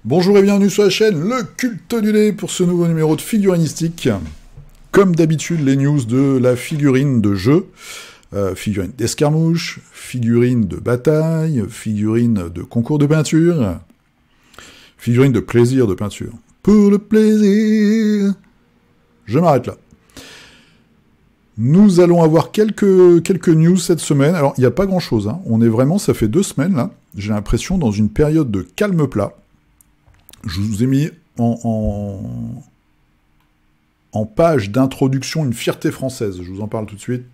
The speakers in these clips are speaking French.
Bonjour et bienvenue sur la chaîne Le Culte du Lait pour ce nouveau numéro de figurinistique. Comme d'habitude, les news de la figurine de jeu, figurine d'escarmouche, figurine de bataille, figurine de concours de peinture, figurine de plaisir de peinture. Pour le plaisir, je m'arrête là. Nous allons avoir quelques news cette semaine. Alors, il n'y a pas grand-chose, hein. On est vraiment, ça fait 2 semaines, là. J'ai l'impression, dans une période de calme plat. Je vous ai mis en page d'introduction une fierté française. Je vous en parle tout de suite.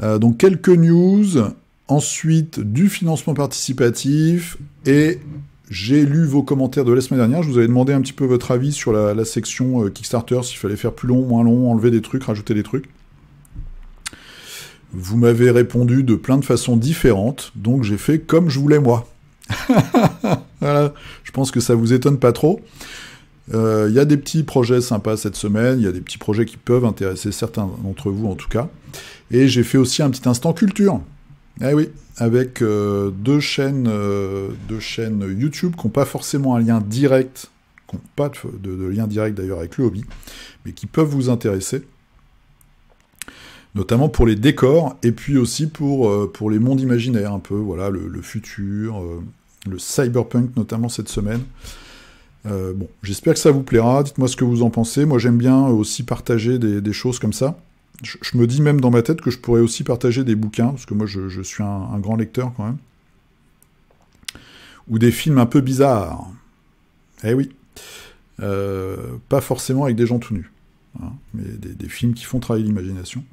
Donc, quelques news. Ensuite, du financement participatif. Et j'ai lu vos commentaires de la semaine dernière. Je vous avais demandé un petit peu votre avis sur la section Kickstarter, s'il fallait faire plus long, moins long, enlever des trucs, rajouter des trucs. Vous m'avez répondu de plein de façons différentes. Donc, j'ai fait comme je voulais, moi. Voilà, je pense que ça vous étonne pas trop. Il y a des petits projets sympas cette semaine, il y a des petits projets qui peuvent intéresser certains d'entre vous en tout cas. Et j'ai fait aussi un petit instant culture. Eh oui, avec deux chaînes YouTube qui n'ont pas forcément un lien direct, qui n'ont pas de lien direct d'ailleurs avec le hobby, mais qui peuvent vous intéresser. Notamment pour les décors, et puis aussi pour les mondes imaginaires un peu, voilà, le futur, le cyberpunk notamment cette semaine. Bon, j'espère que ça vous plaira, dites-moi ce que vous en pensez. Moi j'aime bien aussi partager des choses comme ça. Je me dis même dans ma tête que je pourrais aussi partager des bouquins, parce que moi je suis un grand lecteur quand même. Ou des films un peu bizarres. Eh oui. Pas forcément avec des gens tout nus, hein, mais des films qui font travailler l'imagination.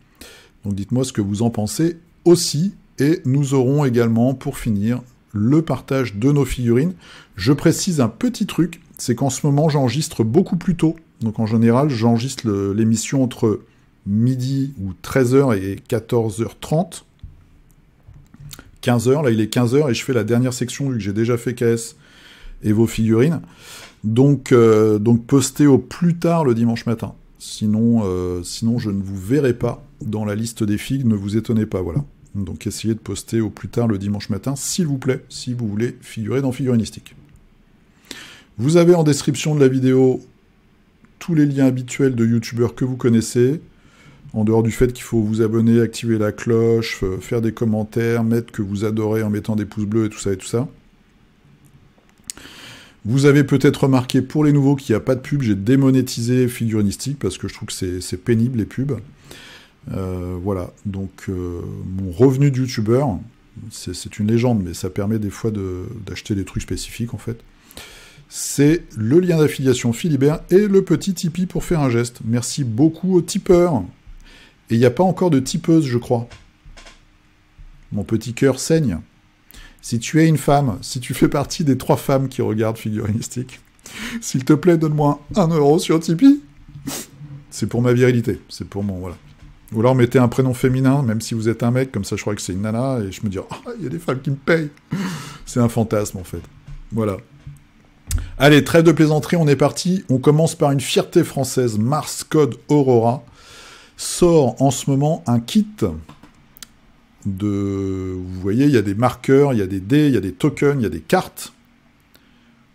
Donc dites-moi ce que vous en pensez aussi, et nous aurons également, pour finir, le partage de nos figurines. Je précise un petit truc, c'est qu'en ce moment j'enregistre beaucoup plus tôt. Donc en général, j'enregistre l'émission entre midi ou 13h et 14h30. 15h, là il est 15h et je fais la dernière section vu que j'ai déjà fait KS et vos figurines. Donc postez au plus tard le dimanche matin. Sinon je ne vous verrai pas dans la liste des figues, ne vous étonnez pas, voilà. Donc essayez de poster au plus tard le dimanche matin, s'il vous plaît, si vous voulez figurer dans Figurinistique. Vous avez en description de la vidéo tous les liens habituels de youtubeurs que vous connaissez, en dehors du fait qu'il faut vous abonner, activer la cloche, faire des commentaires, mettre que vous adorez en mettant des pouces bleus et tout ça et tout ça. Vous avez peut-être remarqué pour les nouveaux qu'il n'y a pas de pub, j'ai démonétisé Figurinistique parce que je trouve que c'est pénible les pubs. Voilà, donc mon revenu de youtubeur, c'est une légende, mais ça permet des fois d'acheter des trucs spécifiques en fait. C'est le lien d'affiliation Philibert et le petit Tipeee pour faire un geste. Merci beaucoup aux tipeurs. Et il n'y a pas encore de tipeuse, je crois. Mon petit cœur saigne. Si tu es une femme, si tu fais partie des 3 femmes qui regardent Figurinistique, s'il te plaît, donne-moi 1 € sur Tipeee. C'est pour ma virilité, c'est pour mon... voilà. Ou alors mettez un prénom féminin, même si vous êtes un mec, comme ça je crois que c'est une nana, et je me dis, ah, il y a des femmes qui me payent. C'est un fantasme, en fait. Voilà. Allez, trêve de plaisanterie, on est parti. On commence par une fierté française. Mars Code Aurora sort en ce moment un kit de... Vous voyez, il y a des marqueurs, il y a des dés, il y a des tokens, il y a des cartes.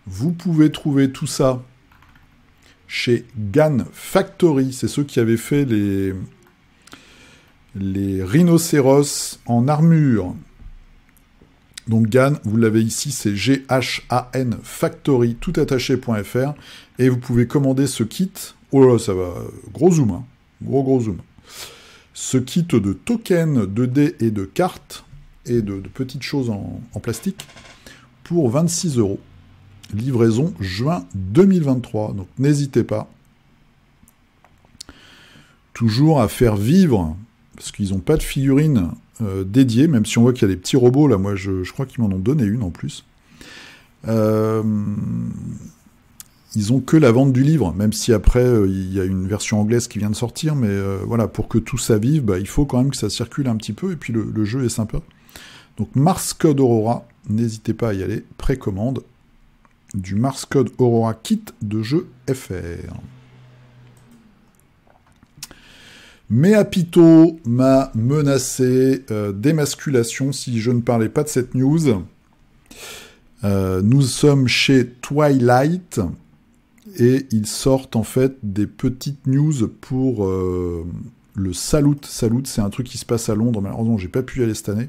Vous pouvez trouver tout ça chez GAN Factory. C'est ceux qui avaient fait les rhinocéros en armure. Donc GAN, vous l'avez ici, c'est GHAN Factory, toutattaché.fr, et vous pouvez commander ce kit. Oh là, ça va, gros zoom, hein. Gros zoom. Ce kit de tokens, de dés et de cartes, et de petites choses en plastique, pour 26 €. Livraison juin 2023, donc n'hésitez pas. Toujours à faire vivre, parce qu'ils n'ont pas de figurines dédiées, même si on voit qu'il y a des petits robots, là, moi je crois qu'ils m'en ont donné une en plus. Ils ont que la vente du livre, même si après il y a une version anglaise qui vient de sortir, mais voilà, pour que tout ça vive, bah, il faut quand même que ça circule un petit peu, et puis le jeu est sympa. Donc Mars Code Aurora, n'hésitez pas à y aller, précommande du Mars Code Aurora Kit de jeu FR. Mais Apito m'a menacé d'émasculation si je ne parlais pas de cette news. Nous sommes chez Twilight et ils sortent en fait des petites news pour le Salute. Salute, c'est un truc qui se passe à Londres. Malheureusement, j'ai pas pu y aller cette année.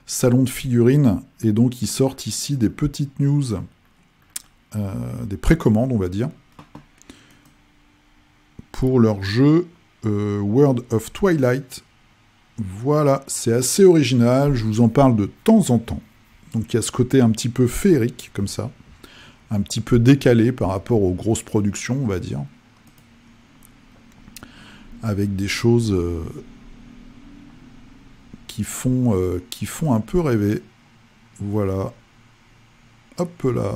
Salon de figurines. Et donc, ils sortent ici des petites news, des précommandes, on va dire, pour leur jeu World of Twilight. Voilà, c'est assez original. Je vous en parle de temps en temps. Donc, il y a ce côté un petit peu féerique, comme ça. Un petit peu décalé par rapport aux grosses productions, on va dire. Avec des choses qui font un peu rêver. Voilà. Hop là.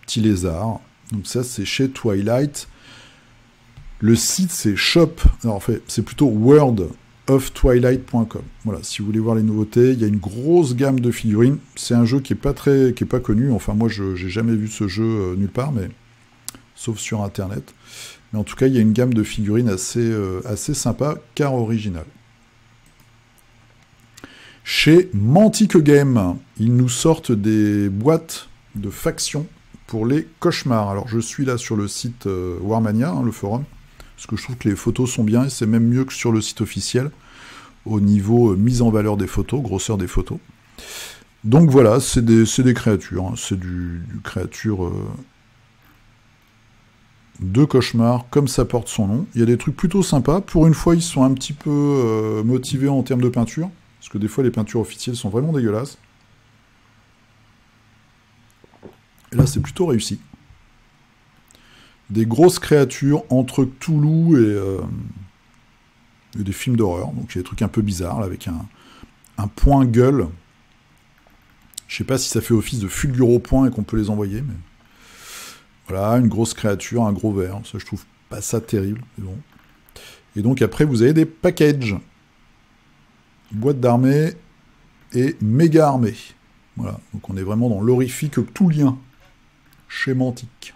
Petit lézard. Donc ça, c'est chez Twilight. Le site, c'est shop. Alors, en fait, c'est plutôt worldoftwilight.com. Voilà, si vous voulez voir les nouveautés, il y a une grosse gamme de figurines. C'est un jeu qui est pas connu. Enfin, moi, j'ai jamais vu ce jeu nulle part, mais sauf sur Internet. Mais en tout cas, il y a une gamme de figurines assez sympa, car originale. Chez Mantic Game, ils nous sortent des boîtes de factions pour les cauchemars. Alors, je suis là sur le site Warmania, le forum, parce que je trouve que les photos sont bien, et c'est même mieux que sur le site officiel, au niveau mise en valeur des photos, grosseur des photos. Donc voilà, c'est des créatures, hein, c'est du créature de cauchemar, comme ça porte son nom. Il y a des trucs plutôt sympas. Pour une fois, ils sont un petit peu motivés en termes de peinture, parce que des fois, les peintures officielles sont vraiment dégueulasses. Et là, c'est plutôt réussi. Des grosses créatures entre Cthulhu et des films d'horreur. Donc, il y a des trucs un peu bizarres, là, avec un point gueule. Je sais pas si ça fait office de fulgure au point et qu'on peut les envoyer, mais... Voilà, une grosse créature, un gros ver. Ça, je trouve pas ça terrible. Mais bon. Et donc, après, vous avez des packages. Boîte d'armée et méga armée. Voilà, donc on est vraiment dans l'horrifique cthulhien. Chez Mantic.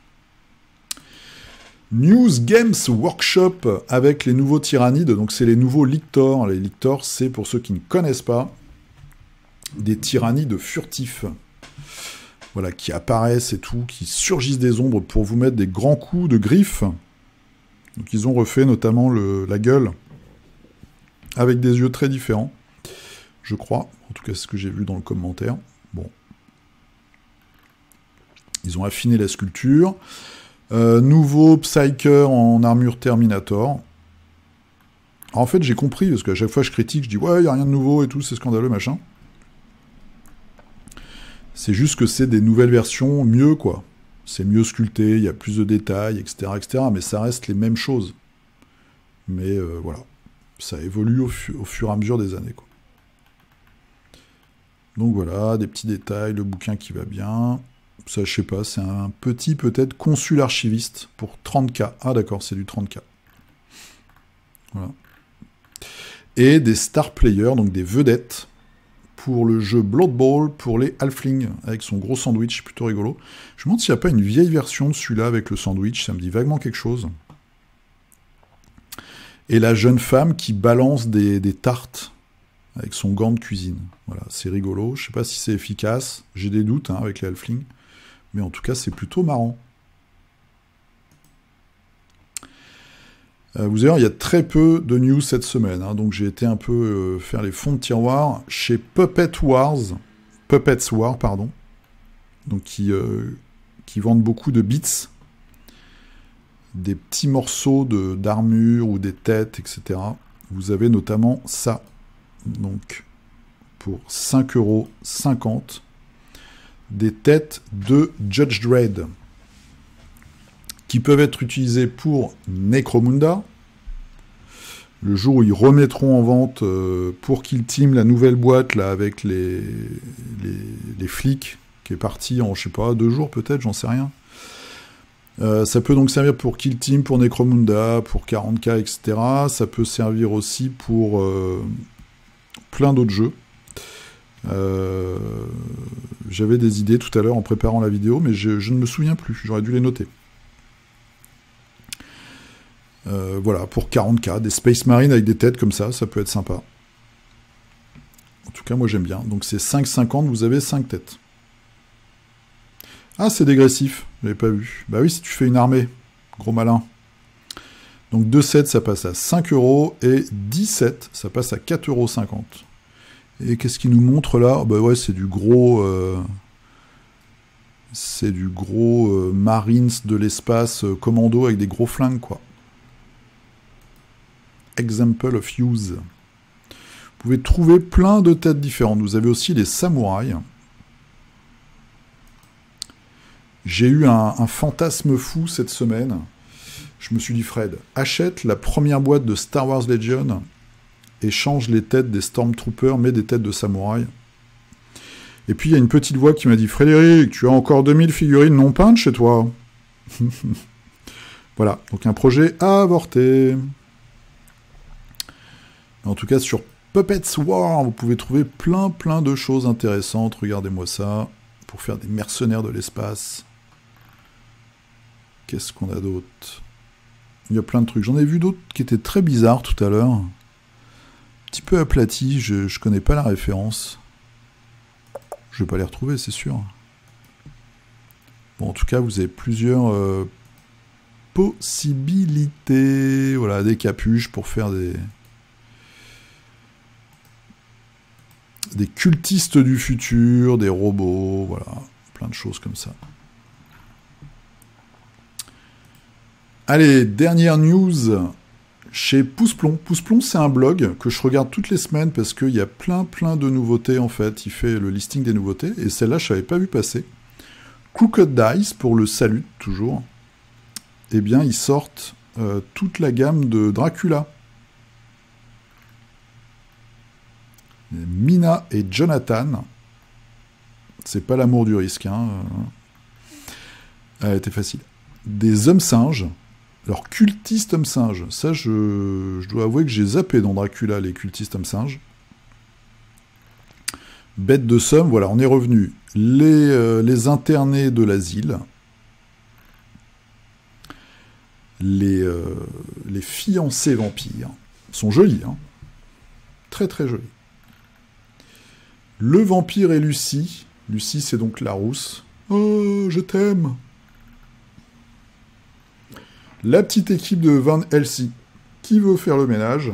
News Games Workshop avec les nouveaux tyrannides. Donc, c'est les nouveaux lictors. Les lictors, c'est, pour ceux qui ne connaissent pas, des tyrannides furtifs. Voilà, qui apparaissent et tout, qui surgissent des ombres pour vous mettre des grands coups de griffes. Donc ils ont refait notamment la gueule, avec des yeux très différents, je crois. En tout cas, c'est ce que j'ai vu dans le commentaire. Bon. Ils ont affiné la sculpture. Nouveau Psyker en armure Terminator. Alors, en fait, j'ai compris, parce qu'à chaque fois je critique, je dis « Ouais, il n'y a rien de nouveau et tout, c'est scandaleux, machin ». C'est juste que c'est des nouvelles versions mieux, quoi. C'est mieux sculpté, il y a plus de détails, etc., etc. Mais ça reste les mêmes choses. Mais voilà, ça évolue au fur et à mesure des années, quoi. Donc voilà, des petits détails, le bouquin qui va bien. Ça, je sais pas, c'est un petit, peut-être, consul archiviste pour 30K. Ah d'accord, c'est du 30K. Voilà. Et des star players, donc des vedettes, pour le jeu Blood Bowl, pour les halflings, avec son gros sandwich, plutôt rigolo. Je me demande s'il n'y a pas une vieille version de celui-là avec le sandwich, ça me dit vaguement quelque chose. Et la jeune femme qui balance des tartes avec son gant de cuisine. Voilà, c'est rigolo, je sais pas si c'est efficace, j'ai des doutes avec les halflings, mais en tout cas c'est plutôt marrant. Vous allez voir, il y a très peu de news cette semaine, hein, donc j'ai été un peu faire les fonds de tiroir chez Puppets War, donc qui vendent beaucoup de bits, des petits morceaux d'armure ou des têtes, etc. Vous avez notamment ça, donc pour 5,50 €, des têtes de Judge Dredd, qui peuvent être utilisés pour Necromunda, le jour où ils remettront en vente pour Kill Team la nouvelle boîte là avec les flics, qui est partie en, je sais pas, 2 jours peut-être, j'en sais rien. Ça peut donc servir pour Kill Team, pour Necromunda, pour 40K, etc. Ça peut servir aussi pour plein d'autres jeux. J'avais des idées tout à l'heure en préparant la vidéo, mais je ne me souviens plus, j'aurais dû les noter. Voilà, pour 40K, des Space Marines avec des têtes comme ça peut être sympa. En tout cas, moi j'aime bien. Donc c'est 5,50, vous avez 5 têtes. Ah, c'est dégressif, j'avais pas vu. Bah oui, si tu fais une armée, gros malin. Donc 2 sets, ça passe à 5 € et 10 sets, ça passe à 4,50 €. Et qu'est-ce qu'il nous montre là? Bah ouais, c'est du gros... Marines de l'espace commando avec des gros flingues, quoi. Example of use. Vous pouvez trouver plein de têtes différentes. Vous avez aussi les samouraïs. J'ai eu un fantasme fou cette semaine. Je me suis dit, Fred, achète la première boîte de Star Wars Legion et change les têtes des Stormtroopers, mets des têtes de samouraïs. Et puis il y a une petite voix qui m'a dit, Frédéric, tu as encore 2000 figurines non peintes chez toi. Voilà, donc un projet avorté. En tout cas, sur Puppets War, vous pouvez trouver plein de choses intéressantes. Regardez-moi ça, pour faire des mercenaires de l'espace. Qu'est-ce qu'on a d'autre? Il y a plein de trucs. J'en ai vu d'autres qui étaient très bizarres tout à l'heure. Un petit peu aplatis, je connais pas la référence. Je vais pas les retrouver, c'est sûr. Bon, en tout cas, vous avez plusieurs possibilités. Voilà, des capuches pour faire des cultistes du futur, des robots, voilà, plein de choses comme ça. Allez, dernière news chez Pouceplon. Pouceplon, c'est un blog que je regarde toutes les semaines parce qu'il y a plein de nouveautés en fait. Il fait le listing des nouveautés et celle-là, je n'avais pas vu passer. Crooked Dice, pour le salut, toujours. Eh bien, ils sortent toute la gamme de Dracula. Mina et Jonathan. C'est pas l'amour du risque, hein. Elle était facile. Des hommes singes. Alors, cultistes hommes singes. Ça, je dois avouer que j'ai zappé dans Dracula, les cultistes hommes singes. Bête de somme, voilà, on est revenu. Les internés de l'asile. Les fiancés vampires. Sont jolis, hein. Très jolis. Le vampire et Lucie. Lucie, c'est donc la rousse. Oh, je t'aime. La petite équipe de Van Helsing. Qui veut faire le ménage?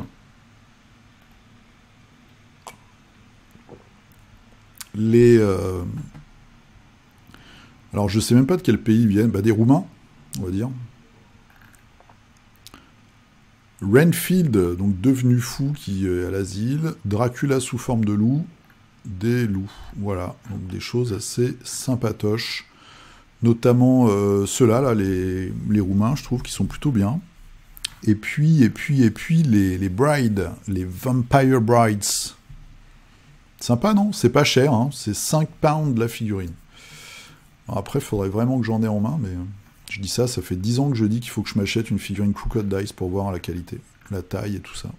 Alors, je sais même pas de quel pays ils viennent. Bah, des Roumains, on va dire. Renfield, donc devenu fou, qui est à l'asile. Dracula sous forme de loup. Des loups, voilà, donc des choses assez sympatoches, notamment ceux-là, là, les Roumains, je trouve, qui sont plutôt bien. Et puis les brides, les Vampire Brides. Sympa, non? C'est pas cher, hein, c'est 5 pounds la figurine. Alors après, il faudrait vraiment que j'en ai en main, mais je dis ça fait 10 ans que je dis qu'il faut que je m'achète une figurine Crooked Dice pour voir la qualité, la taille et tout ça.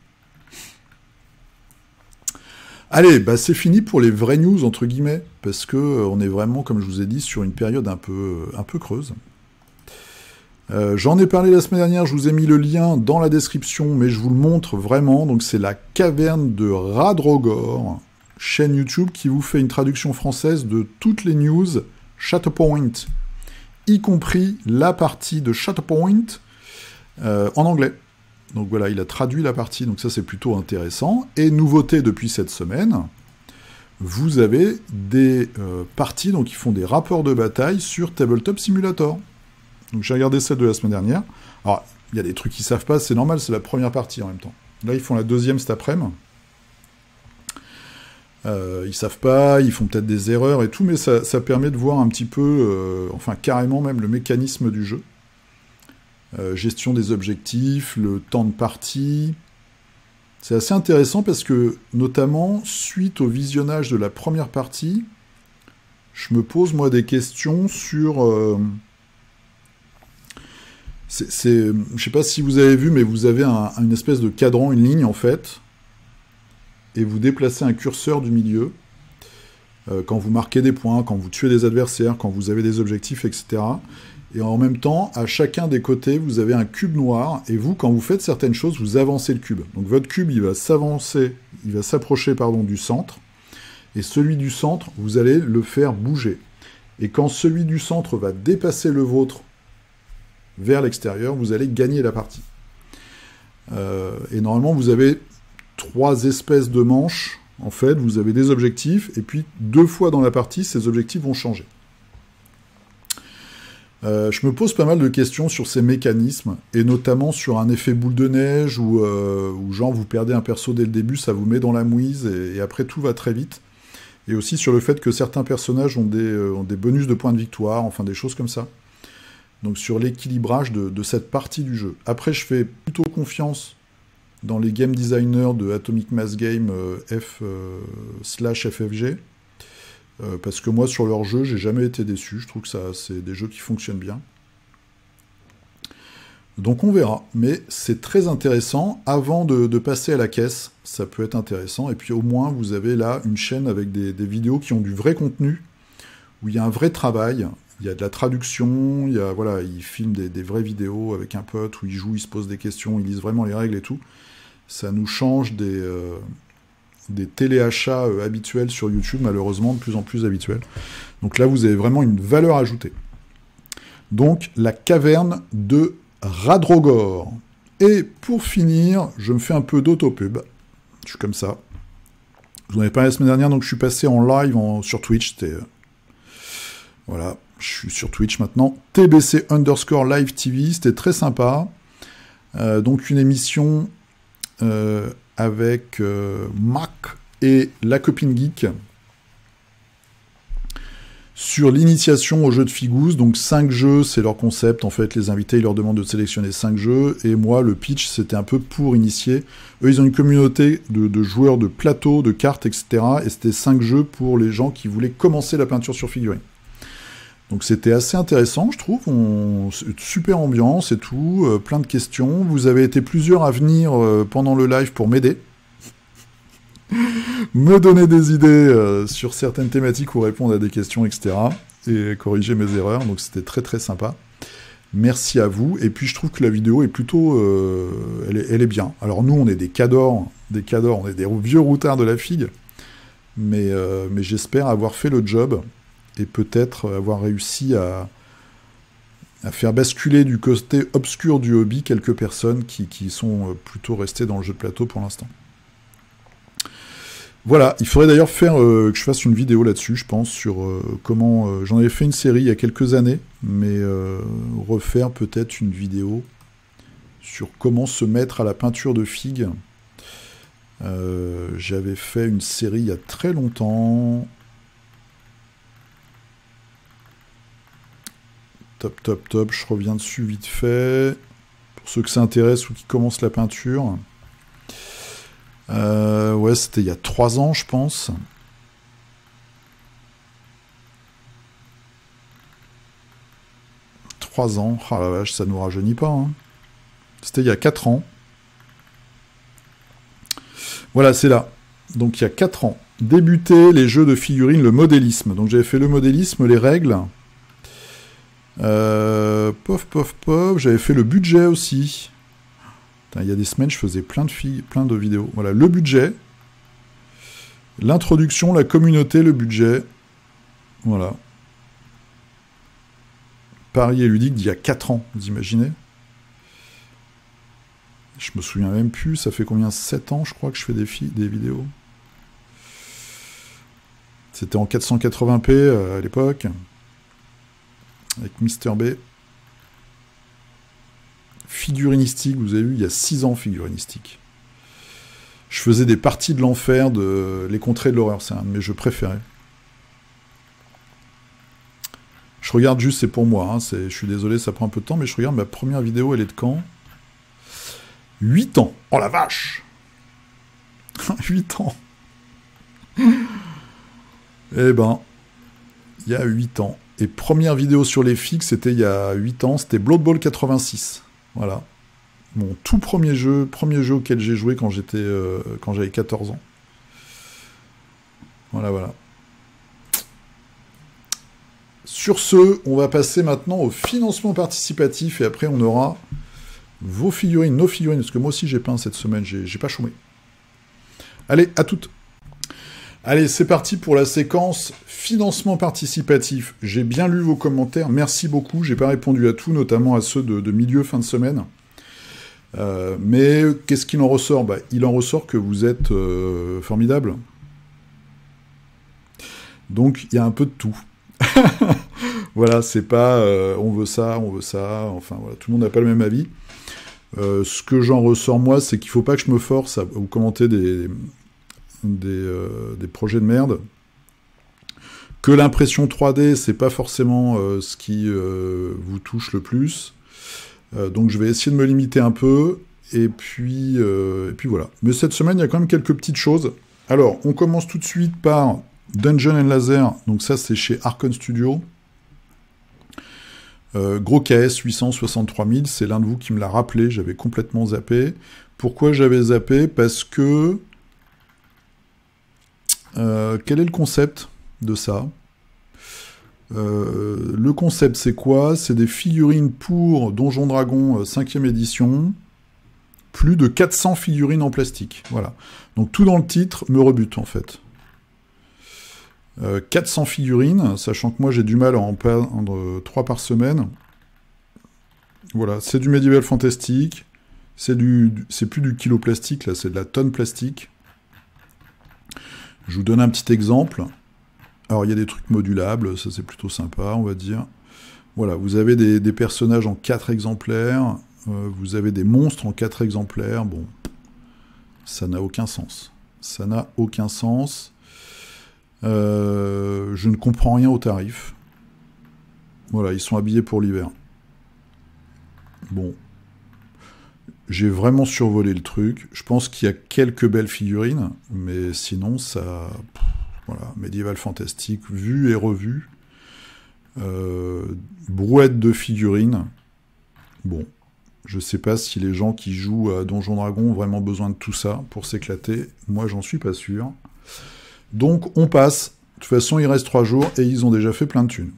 Allez, bah c'est fini pour les vraies news, entre guillemets, parce que on est vraiment, comme je vous ai dit, sur une période un peu creuse. J'en ai parlé la semaine dernière, je vous ai mis le lien dans la description, mais je vous le montre vraiment. Donc c'est la caverne de Radrogor, chaîne YouTube qui vous fait une traduction française de toutes les news Shatterpoint, y compris la partie de Shatterpoint en anglais. Donc voilà, il a traduit la partie, donc ça c'est plutôt intéressant. Et nouveauté depuis cette semaine, vous avez des parties donc, qui font des rapports de bataille sur Tabletop Simulator. Donc j'ai regardé celle de la semaine dernière. Alors, il y a des trucs qu'ils savent pas, c'est normal, c'est la première partie en même temps. Là, ils font la deuxième cet après-midi. Ils savent pas, ils font peut-être des erreurs et tout, mais ça permet de voir un petit peu, enfin carrément même le mécanisme du jeu. Gestion des objectifs, le temps de partie. C'est assez intéressant parce que, notamment, suite au visionnage de la première partie, je me pose, moi, des questions sur... je sais pas si vous avez vu, mais vous avez une espèce de cadran, une ligne, en fait, et vous déplacez un curseur du milieu, quand vous marquez des points, quand vous tuez des adversaires, quand vous avez des objectifs, etc., Et en même temps, à chacun des côtés, vous avez un cube noir, et vous, quand vous faites certaines choses, vous avancez le cube. Donc votre cube, il va s'avancer, il va s'approcher, pardon, du centre, et celui du centre, vous allez le faire bouger. Et quand celui du centre va dépasser le vôtre vers l'extérieur, vous allez gagner la partie. Et normalement, vous avez 3 espèces de manches. En fait, vous avez des objectifs, et puis 2 fois dans la partie, ces objectifs vont changer. Je me pose pas mal de questions sur ces mécanismes, et notamment sur un effet boule de neige, où genre vous perdez un perso dès le début, ça vous met dans la mouise, et après tout va très vite. Et aussi sur le fait que certains personnages ont des bonus de points de victoire, enfin des choses comme ça. Donc sur l'équilibrage de cette partie du jeu. Après, je fais plutôt confiance dans les game designers de Atomic Mass Game /FFG. Parce que moi, sur leur jeu, j'ai jamais été déçu. Je trouve que c'est des jeux qui fonctionnent bien. Donc on verra. Mais c'est très intéressant. Avant de passer à la caisse, ça peut être intéressant. Et puis au moins, vous avez là une chaîne avec des vidéos qui ont du vrai contenu, où il y a un vrai travail. Il y a de la traduction, voilà, ils filment des vraies vidéos avec un pote, où ils jouent, ils se posent des questions, ils lisent vraiment les règles et tout. Ça nous change des téléachats habituels sur YouTube, malheureusement, de plus en plus habituels. Donc là, vous avez vraiment une valeur ajoutée. Donc, la caverne de Radrogor. Et pour finir, je me fais un peu d'autopub. Je suis comme ça. Je vous en ai parlé la semaine dernière, donc je suis passé en live sur Twitch. C'était... voilà, je suis sur Twitch maintenant. TBC_Live TV, c'était très sympa. Donc une émission avec Mac et la copine geek sur l'initiation aux jeux de Figouze. Donc 5 jeux, c'est leur concept. En fait, les invités, ils leur demandent de sélectionner 5 jeux. Et moi, le pitch, c'était un peu pour initier. Eux, ils ont une communauté de joueurs de plateaux, de cartes, etc. Et c'était 5 jeux pour les gens qui voulaient commencer la peinture sur figurine. Donc c'était assez intéressant, je trouve. Super ambiance et tout, plein de questions. Vous avez été plusieurs à venir pendant le live pour m'aider. Me donner des idées sur certaines thématiques ou répondre à des questions, etc. Et corriger mes erreurs. Donc c'était très très sympa. Merci à vous. Et puis je trouve que la vidéo est plutôt... elle est bien. Alors nous, on est des cadors, on est des vieux routards de la figue. Mais j'espère avoir fait le job. Et peut-être avoir réussi à faire basculer du côté obscur du hobby quelques personnes qui sont plutôt restées dans le jeu de plateau pour l'instant. Voilà, il faudrait d'ailleurs faire que je fasse une vidéo là-dessus, je pense, sur comment... j'en avais fait une série il y a quelques années, mais refaire peut-être une vidéo sur comment se mettre à la peinture de figues. J'avais fait une série il y a très longtemps... Top, je reviens dessus vite fait. Pour ceux que ça intéresse ou qui commencent la peinture. Ouais, c'était il y a 3 ans, je pense. « 3 ans, ah la vache, ça nous rajeunit pas. Hein. C'était il y a 4 ans. Voilà, c'est là. Donc il y a 4 ans. Débuter les jeux de figurines, le modélisme. Donc j'avais fait le modélisme, les règles... j'avais fait le budget aussi. Putain, il y a des semaines, je faisais plein de vidéos. Voilà, le budget, l'introduction, la communauté, le budget. Voilà. Paris et ludique d'il y a 4 ans, vous imaginez? Je me souviens même plus, ça fait combien? 7 ans, je crois, que je fais des vidéos. C'était en 480p à l'époque. Avec Mister B. Figurinistique, vous avez vu, il y a 6 ans, figurinistique. Je faisais des parties de l'enfer, Les Contrées de l'horreur, c'est un de mes jeux préférés. Je regarde juste, c'est pour moi, hein, je suis désolé, ça prend un peu de temps, mais je regarde ma première vidéo, elle est de quand? 8 ans. Oh la vache. 8 ans. Eh ben, il y a 8 ans. Et première vidéo sur les figues, c'était il y a 8 ans, c'était Blood Bowl 86. Voilà. Mon tout premier jeu auquel j'ai joué quand j'avais 14 ans. Voilà. Sur ce, on va passer maintenant au financement participatif, et après on aura vos figurines, nos figurines, parce que moi aussi j'ai peint cette semaine, j'ai pas chômé. Allez, à toutes. Allez, c'est parti pour la séquence financement participatif. J'ai bien lu vos commentaires, merci beaucoup, j'ai pas répondu à tout, notamment à ceux de milieu, fin de semaine. Mais qu'est-ce qu'il en ressort? Il en ressort que vous êtes formidable. Donc, il y a un peu de tout. Voilà, c'est pas on veut ça, enfin voilà, tout le monde n'a pas le même avis. Ce que j'en ressors moi, c'est qu'il faut pas que je me force à vous commenter des projets de merde. Que l'impression 3D, c'est pas forcément ce qui vous touche le plus. Donc je vais essayer de me limiter un peu, et puis voilà. Mais cette semaine, il y a quand même quelques petites choses. Alors, on commence tout de suite par Dungeon and Laser, donc ça c'est chez Archon Studio. Gros KS 863 000, c'est l'un de vous qui me l'a rappelé, j'avais complètement zappé. Pourquoi j'avais zappé? Parce que... quel est le concept de ça? Le concept c'est quoi? C'est des figurines pour Donjon Dragon 5e édition, plus de 400 figurines en plastique, voilà. Donc tout dans le titre me rebute en fait. 400 figurines, sachant que moi j'ai du mal à en peindre 3 par semaine. Voilà, c'est du Medieval Fantastic, c'est plus du kilo plastique, là c'est de la tonne plastique. Je vous donne un petit exemple. Alors il y a des trucs modulables, ça c'est plutôt sympa, on va dire. Voilà, vous avez des personnages en 4 exemplaires, vous avez des monstres en 4 exemplaires, bon, ça n'a aucun sens. Ça n'a aucun sens. Je ne comprends rien au tarif. Voilà, ils sont habillés pour l'hiver. Bon. J'ai vraiment survolé le truc. Je pense qu'il y a quelques belles figurines, mais sinon, ça... Voilà, Medieval Fantastic, vu et revu. Brouette de figurines. Bon. Je sais pas si les gens qui jouent à Donjon Dragon ont vraiment besoin de tout ça pour s'éclater. Moi, j'en suis pas sûr. Donc, on passe. De toute façon, il reste 3 jours et ils ont déjà fait plein de thunes.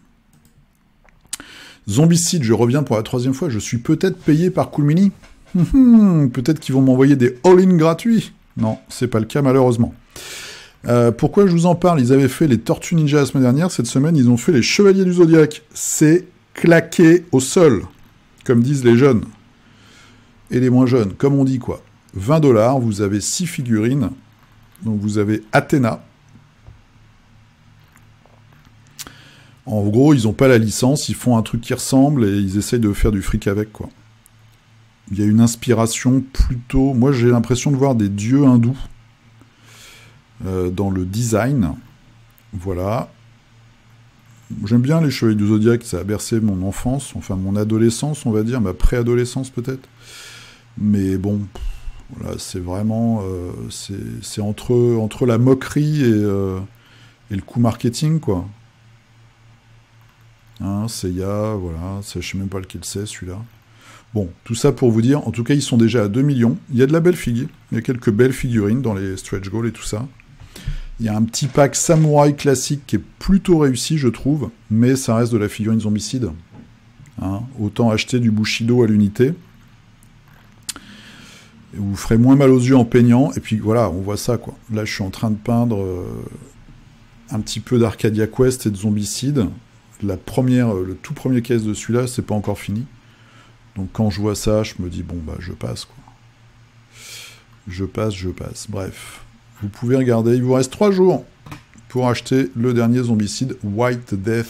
Zombicide, je reviens pour la 3e fois. Je suis peut-être payé par Cool Mini. Peut-être qu'ils vont m'envoyer des all-in gratuits. Non, c'est pas le cas, malheureusement. Pourquoi je vous en parle? Ils avaient fait les Tortues Ninja la semaine dernière. Cette semaine, ils ont fait les Chevaliers du Zodiaque. C'est claqué au sol, comme disent les jeunes. Et les moins jeunes, comme on dit, quoi. 20 $, vous avez 6 figurines. Donc vous avez Athéna. En gros, ils n'ont pas la licence, ils font un truc qui ressemble et ils essayent de faire du fric avec, quoi. Il y a une inspiration plutôt... Moi, j'ai l'impression de voir des dieux hindous dans le design. Voilà. J'aime bien les Chevaliers du Zodiaque, ça a bercé mon enfance, enfin mon adolescence, on va dire, ma préadolescence peut-être. Mais bon, voilà, c'est vraiment... c'est entre la moquerie et le coup marketing, quoi. Hein, Seiya, voilà, je sais même pas lequel c'est, celui-là. Bon, tout ça pour vous dire, en tout cas, ils sont déjà à 2 millions. Il y a de la belle figue, il y a quelques belles figurines dans les stretch goals et tout ça. Il y a un petit pack samouraï classique qui est plutôt réussi, je trouve, mais ça reste de la figurine zombicide. Hein, autant acheter du Bushido à l'unité. Vous ferez moins mal aux yeux en peignant, et puis voilà, on voit ça, quoi. Là, je suis en train de peindre un petit peu d'Arcadia Quest et de Zombicide. Le tout premier case de celui-là, c'est pas encore fini. Donc quand je vois ça, je me dis, bon, bah, je passe, quoi. Je passe. Bref. Vous pouvez regarder, il vous reste 3 jours pour acheter le dernier Zombicide, White Death.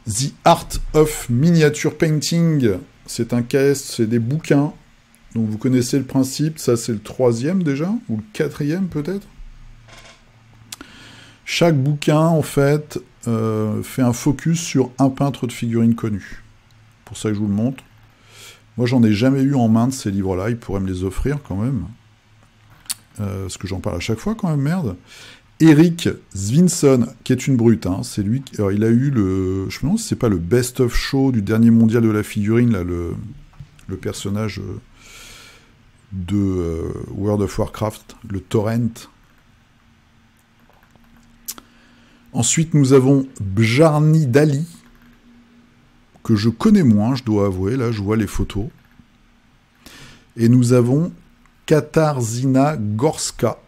The Art of Miniature Painting. C'est un KS, c'est des bouquins. Donc vous connaissez le principe, ça c'est le 3e déjà, ou le 4e peut-être. Chaque bouquin, en fait, fait un focus sur un peintre de figurines connu. Pour ça que je vous le montre. Moi, j'en ai jamais eu en main de ces livres-là. Ils pourraient me les offrir, quand même. Parce que j'en parle à chaque fois, quand même, merde. Eric Svinson, qui est une brute. Hein. C'est lui qui... Alors, il a eu le... Je me demande si c'est pas le best-of show du dernier mondial de la figurine, là, le personnage de World of Warcraft, le Torrent. Ensuite, nous avons Bjarni Dali, que je connais moins, je dois avouer. Là, je vois les photos. Et nous avons Katarzyna Gorska.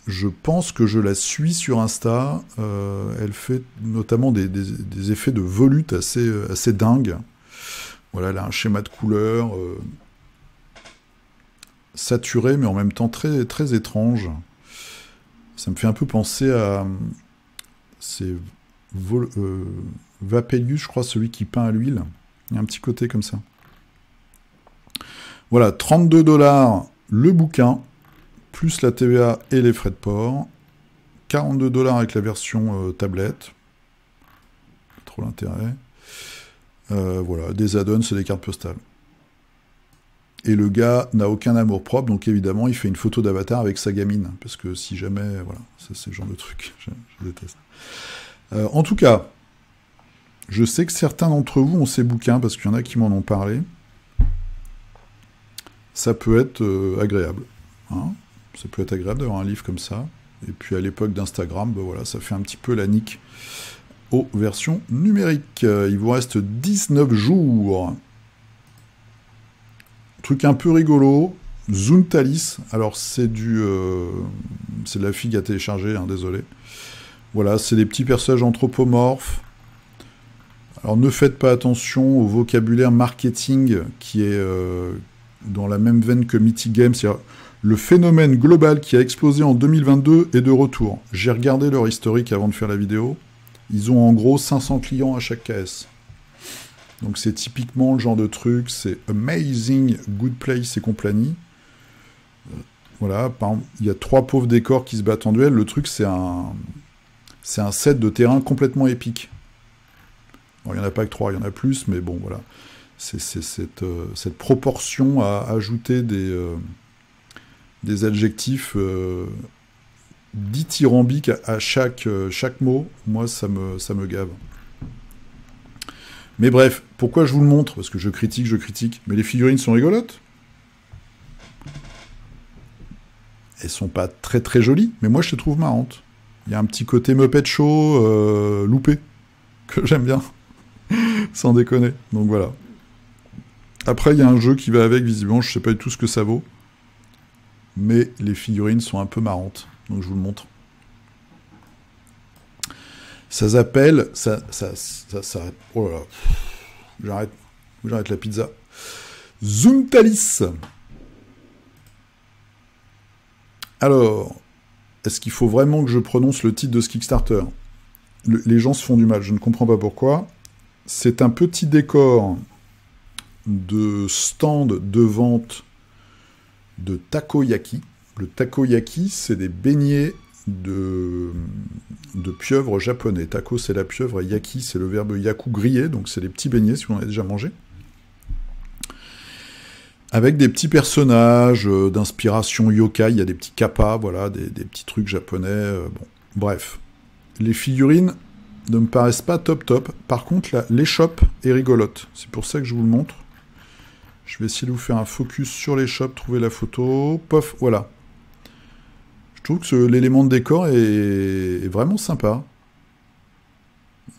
Je pense que je la suis sur Insta. Elle fait notamment des effets de volute assez dingues. Voilà, elle a un schéma de couleur saturé, mais en même temps très, très étrange. Ça me fait un peu penser à... C'est Vapelius, je crois, celui qui peint à l'huile. Il y a un petit côté comme ça. Voilà, 32$ le bouquin, plus la TVA et les frais de port. 42$ avec la version tablette. Pas trop l'intérêt. Voilà, des add-ons et des cartes postales. Et le gars n'a aucun amour propre, donc évidemment, il fait une photo d'avatar avec sa gamine. Parce que si jamais... Voilà, ça c'est le genre de truc. Je déteste. En tout cas, je sais que certains d'entre vous ont ces bouquins, parce qu'il y en a qui m'en ont parlé. Ça peut être agréable. Hein, ça peut être agréable d'avoir un livre comme ça. Et puis à l'époque d'Instagram, ben voilà, ça fait un petit peu la nique aux versions numériques. Il vous reste 19 jours. Truc un peu rigolo, Zuntalis. Alors c'est de la figue à télécharger, hein, désolé. Voilà, c'est des petits personnages anthropomorphes. Alors ne faites pas attention au vocabulaire marketing qui est dans la même veine que Mythic Games. C'est-à-dire le phénomène global qui a explosé en 2022 est de retour. J'ai regardé leur historique avant de faire la vidéo. Ils ont en gros 500 clients à chaque KS. Donc c'est typiquement le genre de truc, c'est Amazing, Good Place et compagnie. Voilà, par exemple, il y a 3 pauvres décors qui se battent en duel. Le truc, c'est un set de terrain complètement épique. Bon, il n'y en a pas que 3, il y en a plus, mais bon, voilà. C'est cette proportion à ajouter des adjectifs dithyrambiques à chaque mot. Moi, ça me gave. Mais bref, pourquoi je vous le montre? Parce que je critique. Mais les figurines sont rigolotes. Elles sont pas très très jolies, mais moi je les trouve marrantes. Il y a un petit côté Muppet Show loupé, que j'aime bien. Sans déconner. Donc voilà. Après, il y a un jeu qui va avec, visiblement, je sais pas du tout ce que ça vaut. Mais les figurines sont un peu marrantes. Donc je vous le montre. Ça s'appelle... Oh là là. J'arrête la pizza. Zuntalis. Alors, est-ce qu'il faut vraiment que je prononce le titre de ce Kickstarter? Les gens se font du mal, je ne comprends pas pourquoi. C'est un petit décor de stand de vente de takoyaki. Le takoyaki, c'est des beignets de pieuvre japonais. Tako, c'est la pieuvre, et yaki, c'est le verbe yaku, grillé, donc c'est des petits beignets, si vous en avez déjà mangé. Avec des petits personnages d'inspiration yokai, il y a des petits kappas, voilà, des petits trucs japonais, bon, bref. Les figurines ne me paraissent pas top. Par contre, l'échoppe est rigolote. C'est pour ça que je vous le montre. Je vais essayer de vous faire un focus sur l'échoppe, trouver la photo. Pof, voilà. Je trouve que l'élément de décor est vraiment sympa.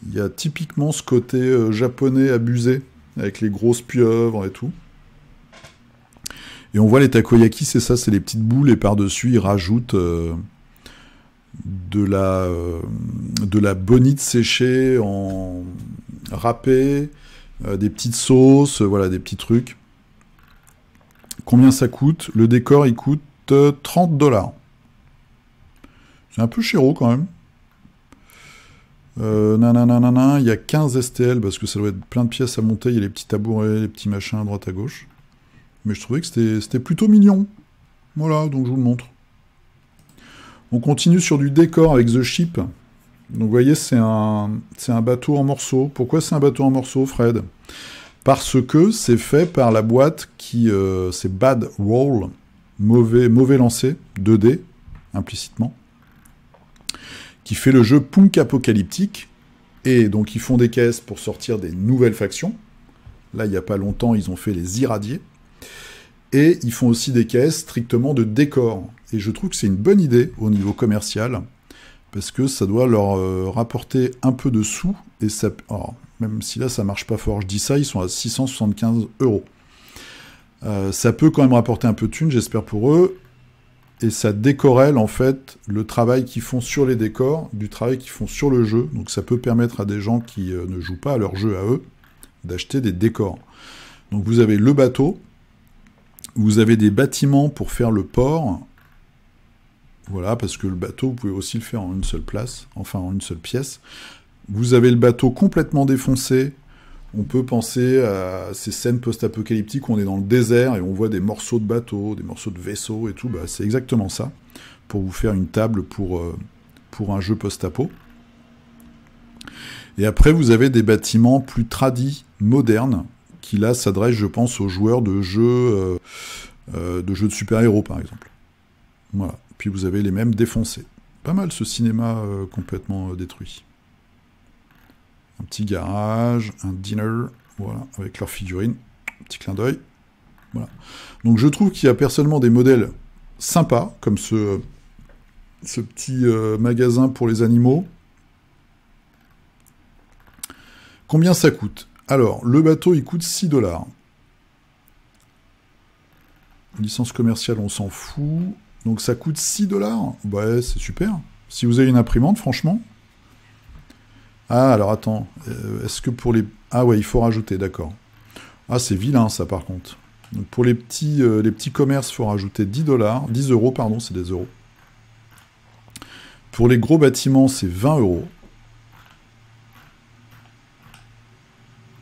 Il y a typiquement ce côté japonais abusé, avec les grosses pieuvres et tout. Et on voit les takoyaki, c'est ça, c'est les petites boules, et par-dessus, ils rajoutent de la bonite séchée en râpée, des petites sauces, voilà, des petits trucs. Combien ça coûte? Le décor, il coûte 30$. C'est un peu chéro, quand même. Il y a 15 STL, parce que ça doit être plein de pièces à monter, il y a les petits tabourets, les petits machins à droite à gauche. Mais je trouvais que c'était plutôt mignon. Voilà, donc je vous le montre. On continue sur du décor avec The Ship. Donc vous voyez, c'est un bateau en morceaux. Pourquoi c'est un bateau en morceaux, Fred? Parce que c'est fait par la boîte qui... c'est Bad Roll, mauvais lancer, 2D, implicitement, qui fait le jeu Punk Apocalyptique. Et donc ils font des caisses pour sortir des nouvelles factions. Là, il n'y a pas longtemps, ils ont fait les Irradiés. Et ils font aussi des caisses strictement de décor. Et je trouve que c'est une bonne idée au niveau commercial parce que ça doit leur rapporter un peu de sous, et ça, alors, même si là ça marche pas fort, je dis ça, ils sont à 675 €. Ça peut quand même rapporter un peu de thunes, j'espère pour eux, et ça décorrèle en fait le travail qu'ils font sur les décors, du travail qu'ils font sur le jeu, donc ça peut permettre à des gens qui ne jouent pas à leur jeu à eux, d'acheter des décors. Donc vous avez le bateau, vous avez des bâtiments pour faire le port, voilà, parce que le bateau, vous pouvez aussi le faire en une seule place, enfin en une seule pièce. Vous avez le bateau complètement défoncé. On peut penser à ces scènes post-apocalyptiques où on est dans le désert et on voit des morceaux de bateau, des morceaux de vaisseaux et tout. Bah, c'est exactement ça, pour vous faire une table pour un jeu post-apo. Et après, vous avez des bâtiments plus tradis, modernes, qui là s'adressent, je pense, aux joueurs de jeux de super-héros, par exemple. Voilà. Puis vous avez les mêmes défoncés. Pas mal ce cinéma complètement détruit. Un petit garage, un dinner, voilà, avec leurs figurines. Un petit clin d'œil. Voilà. Donc je trouve qu'il y a personnellement des modèles sympas, comme ce petit magasin pour les animaux. Combien ça coûte? Alors, le bateau, il coûte 6 $. Licence commerciale, on s'en fout. Donc ça coûte 6 $. Ouais, c'est super. Si vous avez une imprimante, franchement. Ah, alors attends. Est-ce que pour les... Ah ouais, il faut rajouter, d'accord. Ah, c'est vilain, ça, par contre. Donc pour les petits commerces, il faut rajouter 10 $. 10 €, pardon, c'est des euros. Pour les gros bâtiments, c'est 20 €.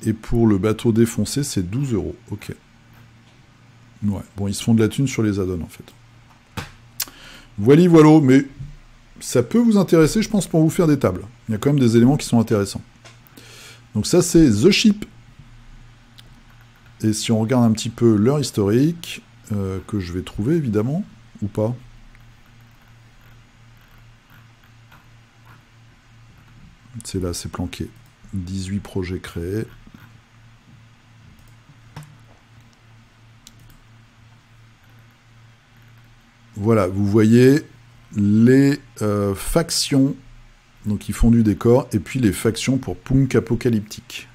Et pour le bateau défoncé, c'est 12 €. Ok. Ouais, bon, ils se font de la thune sur les add-ons, en fait. Voilà, voilà, mais ça peut vous intéresser, je pense, pour vous faire des tables. Il y a quand même des éléments qui sont intéressants. Donc ça, c'est The Ship. Et si on regarde un petit peu leur historique, que je vais trouver, évidemment, ou pas. C'est là, c'est planqué. 18 projets créés. Voilà, vous voyez les factions, donc ils font du décor, et puis les factions pour Punk Apocalyptique.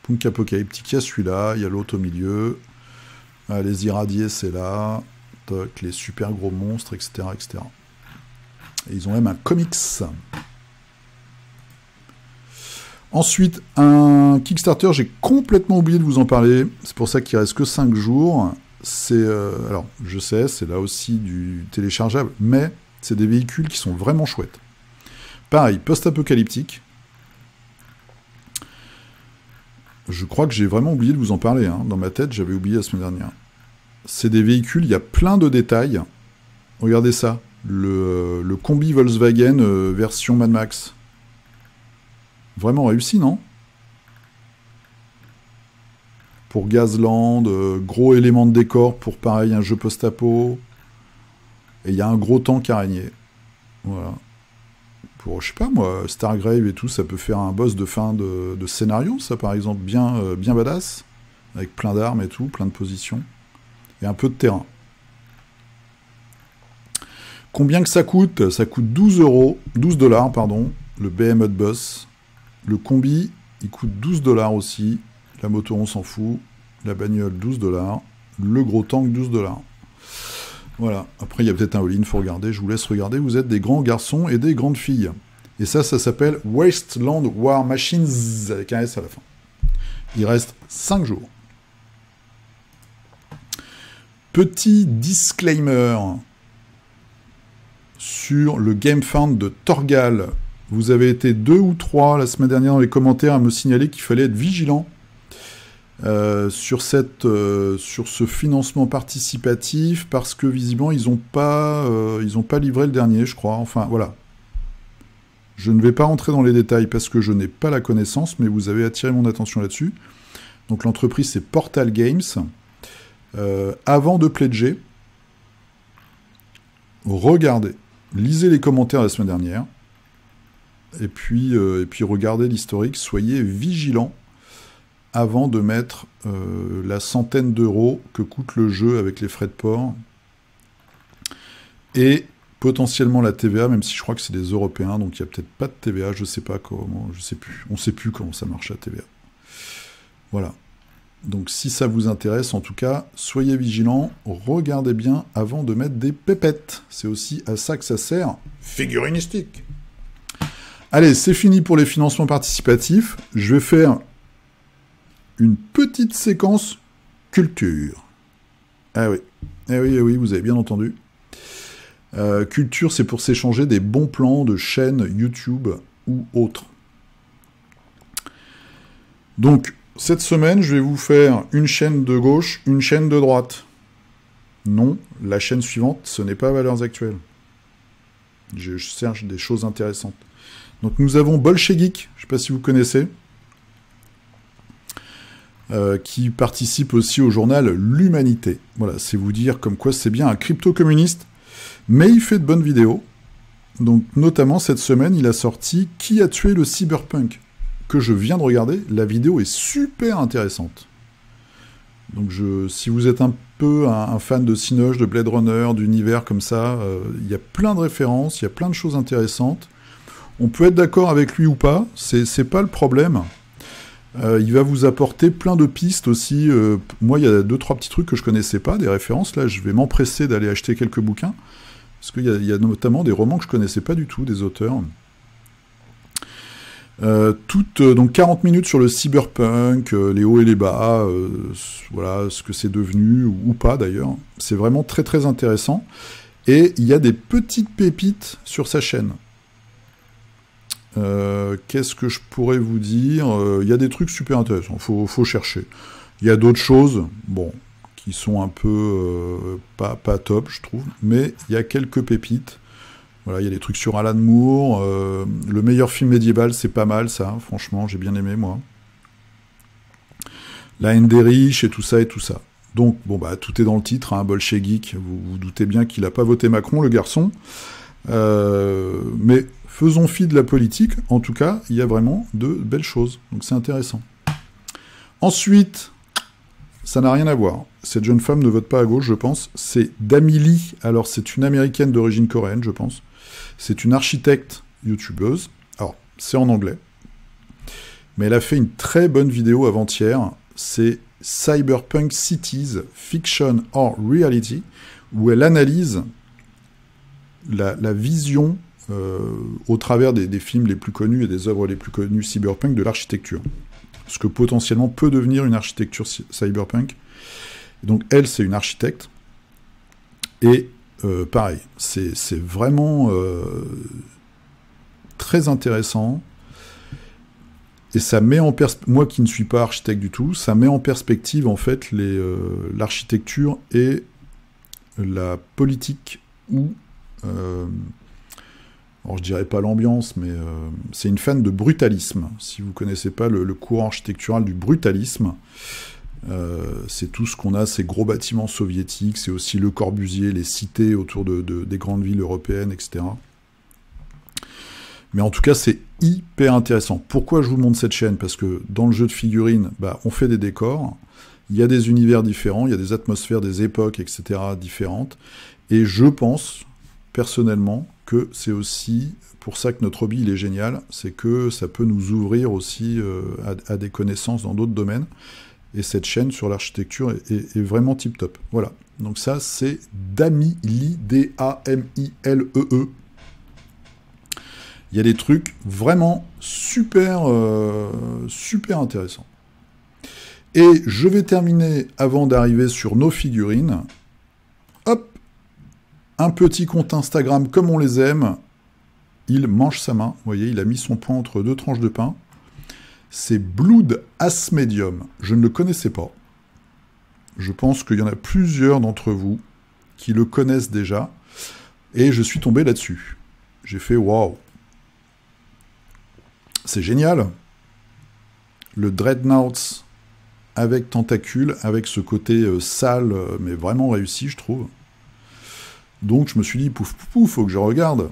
Punk Apocalyptique, il y a celui-là, il y a l'autre au milieu, les irradiés, c'est là, toc, les super gros monstres, etc., etc. Et ils ont même un comics. Ensuite, un Kickstarter, j'ai complètement oublié de vous en parler, c'est pour ça qu'il reste que 5 jours. C'est, alors, je sais, c'est là aussi du téléchargeable, mais c'est des véhicules qui sont vraiment chouettes. Pareil, post-apocalyptique. Je crois que j'ai vraiment oublié de vous en parler, hein. Dans ma tête, j'avais oublié la semaine dernière. C'est des véhicules, il y a plein de détails. Regardez ça, le combi Volkswagen version Mad Max. Vraiment réussi, non ? Pour Gazland, gros éléments de décor pour, pareil, un jeu post-apo. Et il y a un gros tank araignée. Voilà. Pour, je sais pas moi, Stargrave et tout, ça peut faire un boss de fin de scénario, ça, par exemple, bien badass. Avec plein d'armes et tout, plein de positions. Et un peu de terrain. Combien que ça coûte ? Ça coûte 12 $, pardon, le Behemoth Boss. Le combi, il coûte 12 $ aussi. La moto, on s'en fout. La bagnole, 12 $. Le gros tank, 12 $. Voilà. Après, il y a peut-être un all-in, il faut regarder. Je vous laisse regarder. Vous êtes des grands garçons et des grandes filles. Et ça s'appelle Wasteland War Machines, avec un S à la fin. Il reste 5 jours. Petit disclaimer sur le GameFound de Torgal. Vous avez été 2 ou 3 la semaine dernière dans les commentaires à me signaler qu'il fallait être vigilant sur ce financement participatif parce que visiblement ils n'ont pas livré le dernier, je crois. Enfin voilà. Je ne vais pas rentrer dans les détails parce que je n'ai pas la connaissance, mais vous avez attiré mon attention là-dessus. Donc l'entreprise c'est Portal Games. Avant de pledger, regardez, lisez les commentaires la semaine dernière. Et puis regardez l'historique, soyez vigilants avant de mettre la centaine d'euros que coûte le jeu avec les frais de port. Et potentiellement la TVA, même si je crois que c'est des Européens, donc il n'y a peut-être pas de TVA, je sais pas comment, je sais plus. On sait plus comment ça marche la TVA. Voilà. Donc si ça vous intéresse, en tout cas, soyez vigilants, regardez bien avant de mettre des pépettes. C'est aussi à ça que ça sert, figurinistique. Allez, c'est fini pour les financements participatifs. Je vais faire une petite séquence culture. Ah oui, eh oui, eh oui, vous avez bien entendu. Culture, c'est pour s'échanger des bons plans de chaînes YouTube ou autres. Donc, cette semaine, je vais vous faire une chaîne de gauche, une chaîne de droite. Non, la chaîne suivante, ce n'est pas Valeurs Actuelles. Je cherche des choses intéressantes. Donc nous avons Bolchegeek, je ne sais pas si vous connaissez, qui participe aussi au journal L'Humanité. Voilà, c'est vous dire comme quoi c'est bien un crypto-communiste, mais il fait de bonnes vidéos. Donc notamment cette semaine, il a sorti « Qui a tué le cyberpunk ?» que je viens de regarder. La vidéo est super intéressante. Donc si vous êtes un peu un fan de Cinoche, de Blade Runner, d'univers comme ça, il y a plein de références, il y a plein de choses intéressantes. On peut être d'accord avec lui ou pas, c'est pas le problème. Il va vous apporter plein de pistes aussi. Moi, il y a 2-3 petits trucs que je connaissais pas, des références. Là, je vais m'empresser d'aller acheter quelques bouquins. Parce qu'il y a notamment des romans que je connaissais pas du tout, des auteurs. Donc 40 minutes sur le cyberpunk, les hauts et les bas, voilà, ce que c'est devenu, ou pas d'ailleurs. C'est vraiment très très intéressant. Et il y a des petites pépites sur sa chaîne. Qu'est-ce que je pourrais vous dire? Il y a des trucs super intéressants, faut chercher. Il y a d'autres choses, bon, qui sont un peu pas top, je trouve, mais il y a quelques pépites. Voilà, il y a des trucs sur Alan Moore, le meilleur film médiéval, c'est pas mal, ça, franchement, j'ai bien aimé, moi. La haine des riches et tout ça et tout ça. Donc, bon, bah, tout est dans le titre, hein, Bolchegeek, vous doutez bien qu'il n'a pas voté Macron, le garçon. Mais faisons fi de la politique, en tout cas, il y a vraiment de belles choses, donc c'est intéressant. Ensuite, ça n'a rien à voir. Cette jeune femme ne vote pas à gauche, je pense. C'est Dami Lee. Alors, c'est une américaine d'origine coréenne, je pense. C'est une architecte youtubeuse. Alors, c'est en anglais. Mais elle a fait une très bonne vidéo avant-hier. C'est Cyberpunk Cities, Fiction or Reality, où elle analyse la vision au travers des films les plus connus et des œuvres les plus connues cyberpunk de l'architecture. Ce que potentiellement peut devenir une architecture cyberpunk. Donc elle, c'est une architecte. Et pareil, c'est vraiment très intéressant. Et ça met en perspective, moi qui ne suis pas architecte du tout, ça met en perspective en fait l'architecture et la politique ou... alors je dirais pas l'ambiance, mais c'est une fan de brutalisme. Si vous connaissez pas le courant architectural du brutalisme, c'est tout ce qu'on a, ces gros bâtiments soviétiques, c'est aussi Le Corbusier, les cités autour des grandes villes européennes, etc. Mais en tout cas, c'est hyper intéressant. Pourquoi je vous montre cette chaîne? Parce que dans le jeu de figurines, bah, on fait des décors, il y a des univers différents, il y a des atmosphères, des époques, etc. différentes. Et je pense, personnellement, que c'est aussi pour ça que notre hobby il est génial, c'est que ça peut nous ouvrir aussi à des connaissances dans d'autres domaines. Et cette chaîne sur l'architecture est vraiment tip-top. Voilà. Donc ça, c'est Dami Lee, D-A-M-I-L-E-E. Il y a des trucs vraiment super, super intéressants. Et je vais terminer, avant d'arriver sur nos figurines, hop, un petit compte Instagram comme on les aime. Il mange sa main. Vous voyez, il a mis son poing entre deux tranches de pain. C'est Blood As Medium. Je ne le connaissais pas. Je pense qu'il y en a plusieurs d'entre vous qui le connaissent déjà. Et je suis tombé là-dessus. J'ai fait waouh. C'est génial. Le Dreadnoughts avec tentacules, avec ce côté sale, mais vraiment réussi, je trouve. Donc je me suis dit, pouf, pouf, pouf, faut que je regarde.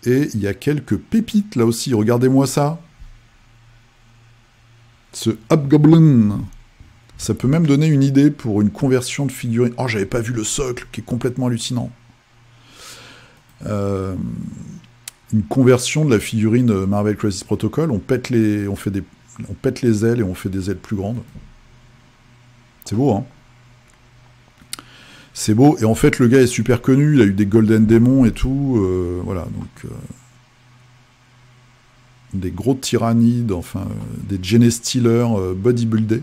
Et il y a quelques pépites là aussi, regardez-moi ça. Ce Hobgoblin. Ça peut même donner une idée pour une conversion de figurine. Oh, j'avais pas vu le socle, qui est complètement hallucinant. une conversion de la figurine Marvel Crisis Protocol. On pète les ailes et on fait des ailes plus grandes. C'est beau, hein? C'est beau. Et en fait, le gars est super connu. Il a eu des Golden Demons et tout. Voilà, donc... des gros tyrannides, enfin, des Genestealers bodybuildés.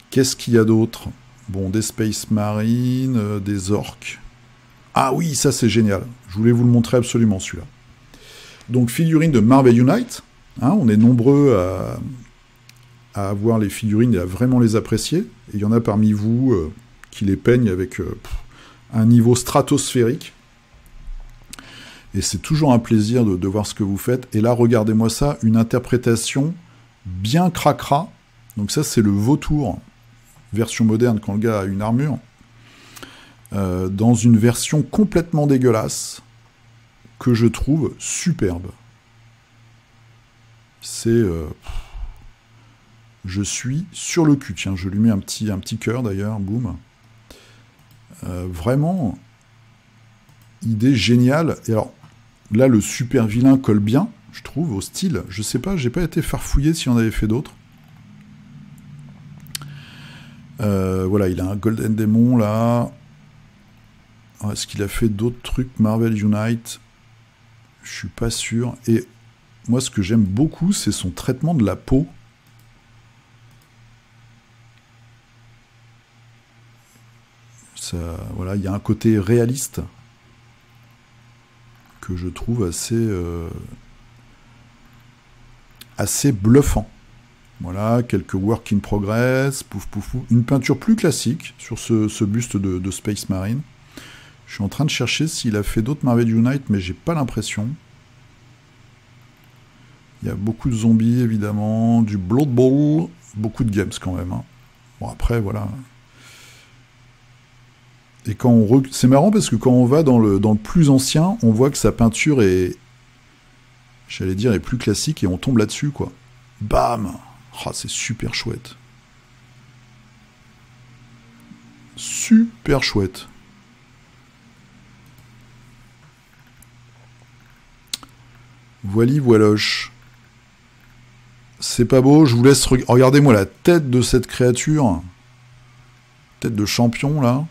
Qu'est-ce qu'il y a d'autre? Bon, des Space Marines, des orques. Ah oui, ça c'est génial. Je voulais vous le montrer absolument, celui-là. Donc, figurines de Marvel Unite. Hein, on est nombreux à avoir les figurines et à vraiment les apprécier. Et il y en a parmi vous qui les peignent avec un niveau stratosphérique. Et c'est toujours un plaisir de voir ce que vous faites. Et là, regardez-moi ça, une interprétation bien cracra. Donc ça, c'est le vautour, version moderne, quand le gars a une armure. Dans une version complètement dégueulasse, que je trouve superbe. C'est... je suis sur le cul. Tiens, je lui mets un petit cœur, d'ailleurs. Boum. Vraiment, idée géniale. Et alors, là, le super vilain colle bien, je trouve, au style. Je sais pas, j'ai pas été farfouillé si on avait fait d'autres. Voilà, il a un Golden Demon, là. Est-ce qu'il a fait d'autres trucs Marvel Unite? Je suis pas sûr. Et moi, ce que j'aime beaucoup, c'est son traitement de la peau. Ça, voilà, il y a un côté réaliste que je trouve assez bluffant. Voilà, quelques work in progress, pouf pouf pouf. Une peinture plus classique sur ce buste de Space Marine. Je suis en train de chercher s'il a fait d'autres Marvel Unite, mais j'ai pas l'impression. Il y a beaucoup de zombies, évidemment, du Blood Bowl, beaucoup de games quand même. Hein. Bon, après, voilà. Et quand on c'est marrant parce que quand on va dans le plus ancien, on voit que sa peinture est, j'allais dire, est plus classique et on tombe là-dessus, quoi. Bam! Oh, c'est super chouette. Super chouette. Voili voiloche. C'est pas beau, je vous laisse... Regardez-moi la tête de cette créature. Tête de champion, là.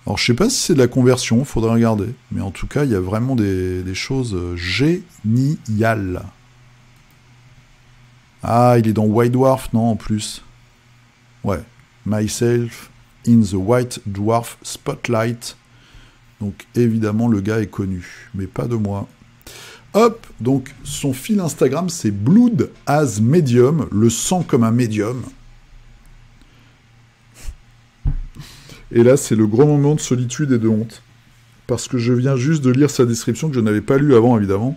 Alors, je sais pas si c'est de la conversion, faudrait regarder. Mais en tout cas, il y a vraiment des choses géniales. Ah, il est dans White Dwarf, non, en plus. Ouais. Myself in the White Dwarf Spotlight. Donc, évidemment, le gars est connu. Mais pas de moi. Hop, donc, son fil Instagram, c'est Blood as Medium. Le sang comme un médium. Et là, c'est le gros moment de solitude et de honte. Parce que je viens juste de lire sa description, que je n'avais pas lu avant, évidemment.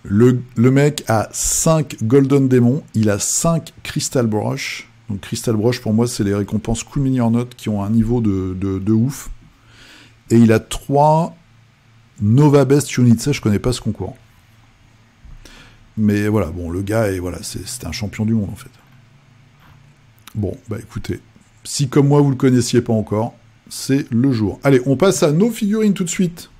Le mec a 5 Golden Demons, il a 5 Crystal Brush. Donc Crystal Brush, pour moi, c'est les récompenses Cool Mini or Not qui ont un niveau de ouf. Et il a 3 Nova Best Units. Ça, je connais pas ce concours. Mais voilà, bon, le gars, c'est un champion du monde, en fait. Bon, bah écoutez... Si, comme moi, vous le connaissiez pas encore, c'est le jour. Allez, on passe à nos figurines tout de suite.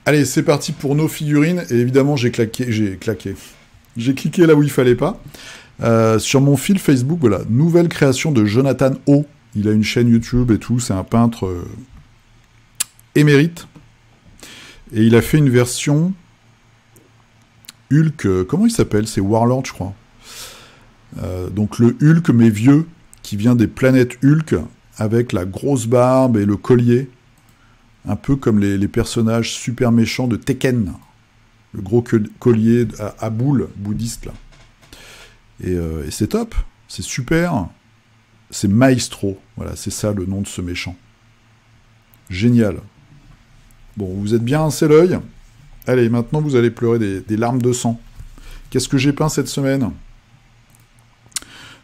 Allez, c'est parti pour nos figurines. Et évidemment, j'ai cliqué là où il fallait pas. Sur mon fil Facebook, voilà, nouvelle création de Jonathan O. Il a une chaîne YouTube et tout, c'est un peintre émérite. Et il a fait une version Hulk, comment il s'appelle? C'est Warlord, je crois. Donc le Hulk, mais vieux, qui vient des planètes Hulk, avec la grosse barbe et le collier, un peu comme les personnages super méchants de Tekken, le gros collier à boules bouddhiste, là. Et c'est top, c'est super, c'est Maestro, voilà, c'est ça le nom de ce méchant. Génial. Bon, vous êtes bien rincé l'œil. Allez, maintenant vous allez pleurer des larmes de sang. Qu'est-ce que j'ai peint cette semaine ?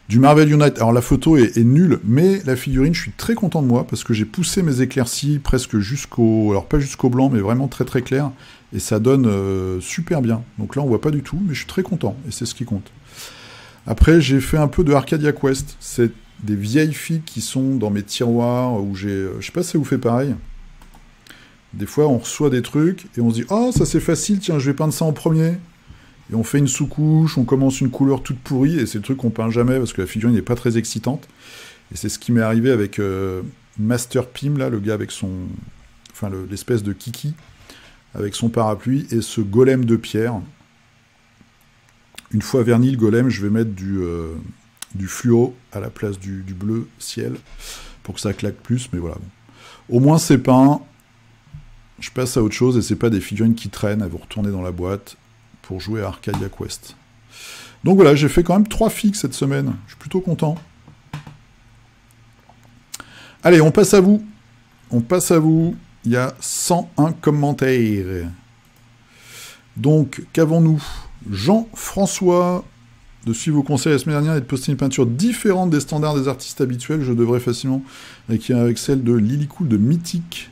Du Marvel Unite. Alors la photo est nulle, mais la figurine, je suis très content de moi, parce que j'ai poussé mes éclaircies presque jusqu'au... Alors pas jusqu'au blanc, mais vraiment très très clair, et ça donne super bien. Donc là, on voit pas du tout, mais je suis très content, et c'est ce qui compte. Après, j'ai fait un peu de Arcadia Quest. C'est des vieilles filles qui sont dans mes tiroirs, où j'ai... je sais pas si ça vous fait pareil. Des fois, on reçoit des trucs, et on se dit « Oh, ça c'est facile, tiens, je vais peindre ça en premier ». Et on fait une sous-couche, on commence une couleur toute pourrie, et c'est le truc qu'on peint jamais, parce que la figurine n'est pas très excitante. Et c'est ce qui m'est arrivé avec Master Pim, là, le gars avec son... Enfin, l'espèce de kiki, avec son parapluie, et ce golem de pierre. Une fois verni le golem, je vais mettre du fluo à la place du bleu ciel, pour que ça claque plus, mais voilà. Bon. Au moins c'est peint, je passe à autre chose, et c'est pas des figurines qui traînent, elles vont retourner dans la boîte pour jouer à Arcadia Quest. Donc voilà, j'ai fait quand même 3 figues cette semaine, je suis plutôt content. Allez, on passe à vous. On passe à vous. Il y a 101 commentaires. Donc, qu'avons-nous? Jean-François, de suivre vos conseils la semaine dernière et de poster une peinture différente des standards des artistes habituels. Je devrais facilement écrire avec celle de Lily Cool de Mythic.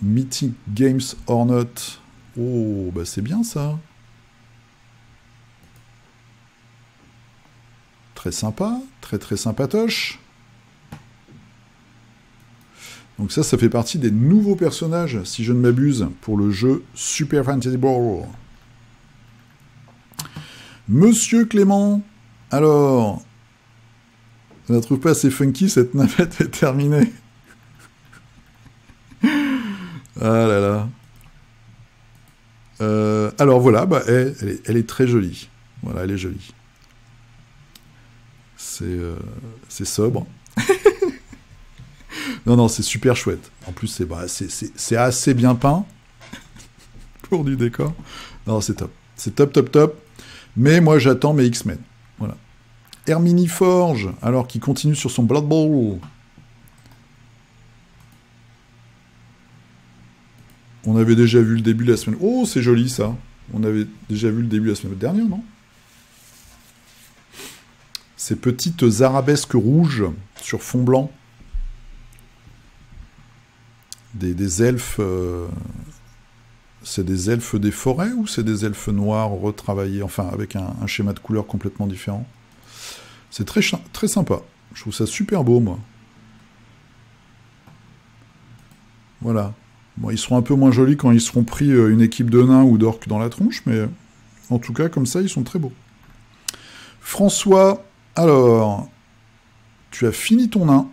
Mythic Games or Not. Oh, bah c'est bien ça. Très sympa, très très sympatoche. Donc ça fait partie des nouveaux personnages, si je ne m'abuse, pour le jeu Super Fantasy Brawl. Monsieur Clément, alors, je ne la trouve pas assez funky, cette navette est terminée. Ah là là. Alors voilà, bah, elle est très jolie. Voilà, elle est jolie. C'est sobre. Non, c'est super chouette. En plus, c'est assez bien peint pour du décor. Non, c'est top. C'est top, top, top. Mais moi, j'attends mes X-Men. Voilà. Herminie Forge, alors, qui continue sur son Blood Bowl. On avait déjà vu le début la semaine... Oh, c'est joli, ça. On avait déjà vu le début la semaine dernière, non? Ces petites arabesques rouges sur fond blanc. Des elfes... C'est des elfes des forêts ou c'est des elfes noirs retravaillés, enfin avec un schéma de couleur complètement différent? C'est très, très sympa. Je trouve ça super beau, moi. Voilà. Bon, ils seront un peu moins jolis quand ils seront pris une équipe de nains ou d'orques dans la tronche, mais en tout cas, comme ça, ils sont très beaux. François, alors, tu as fini ton nain.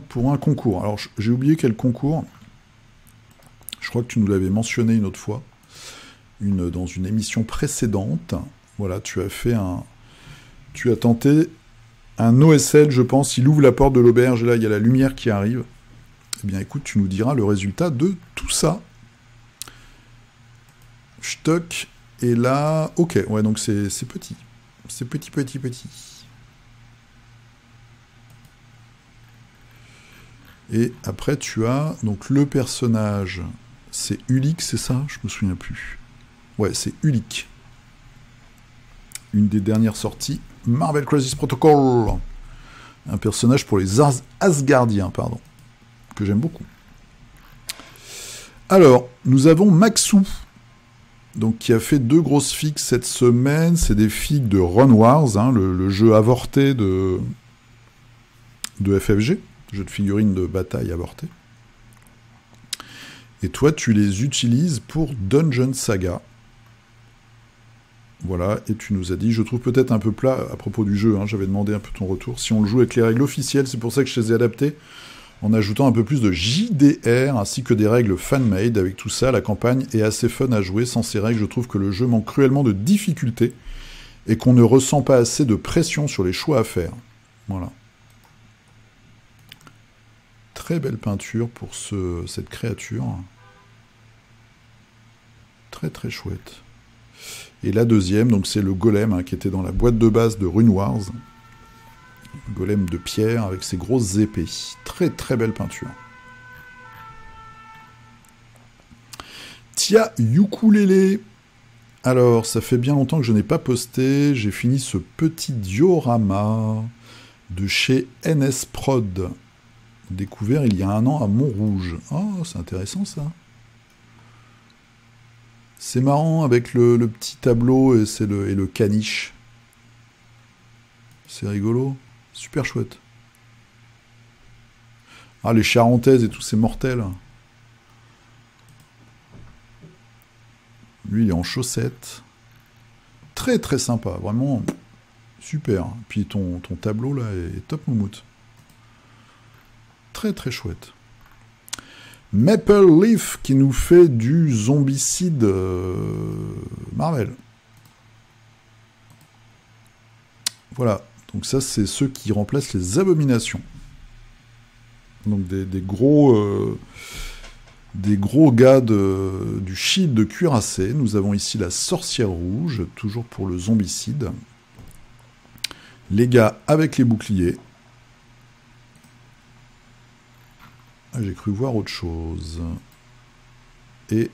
Pour un concours. Alors, j'ai oublié quel concours. Je crois que tu nous l'avais mentionné une autre fois. Dans une émission précédente. Voilà, tu as tenté un OSL, je pense. Il ouvre la porte de l'auberge et là, il y a la lumière qui arrive. Eh bien, écoute, tu nous diras le résultat de tout ça. Stock. Et là... Ok, ouais, donc c'est petit. C'est petit, petit, petit. Et après, tu as donc le personnage, c'est Ulik, c'est ça? Je me souviens plus. Ouais, c'est Ulik. Une des dernières sorties, Marvel Crisis Protocol. Un personnage pour les Asgardiens, pardon, que j'aime beaucoup. Alors, nous avons Maxou, donc qui a fait 2 grosses figues cette semaine. C'est des figues de Run Wars, hein, le jeu avorté de FFG. Jeu de figurines de bataille avorté. Et toi, tu les utilises pour Dungeon Saga. Voilà, et tu nous as dit, je trouve peut-être un peu plat à propos du jeu, hein, j'avais demandé un peu ton retour, si on le joue avec les règles officielles, c'est pour ça que je les ai adaptées, en ajoutant un peu plus de JDR, ainsi que des règles fan-made. Avec tout ça, la campagne est assez fun à jouer. Sans ces règles, je trouve que le jeu manque cruellement de difficulté, et qu'on ne ressent pas assez de pression sur les choix à faire. Voilà. Très belle peinture pour cette créature. Très très chouette. Et la deuxième, donc c'est le golem, hein, qui était dans la boîte de base de Rune Wars. Un golem de pierre avec ses grosses épées. Très très belle peinture. Tia Ukulele. Alors, ça fait bien longtemps que je n'ai pas posté. J'ai fini ce petit diorama de chez NS Prod. Découvert il y a 1 an à Montrouge. Oh, c'est intéressant ça. C'est marrant avec le petit tableau et le caniche. C'est rigolo. Super chouette. Ah, les charentaises et tout, c'est mortel. Lui, il est en chaussettes. Très très sympa, vraiment super. Puis ton tableau là est top moumoute. Très très chouette. Maple Leaf qui nous fait du zombicide Marvel. Voilà, donc ça c'est ceux qui remplacent les abominations. Donc des gros gars du shield de cuirassé. Nous avons ici la sorcière rouge, toujours pour le zombicide. Les gars avec les boucliers. Ah, j'ai cru voir autre chose. Et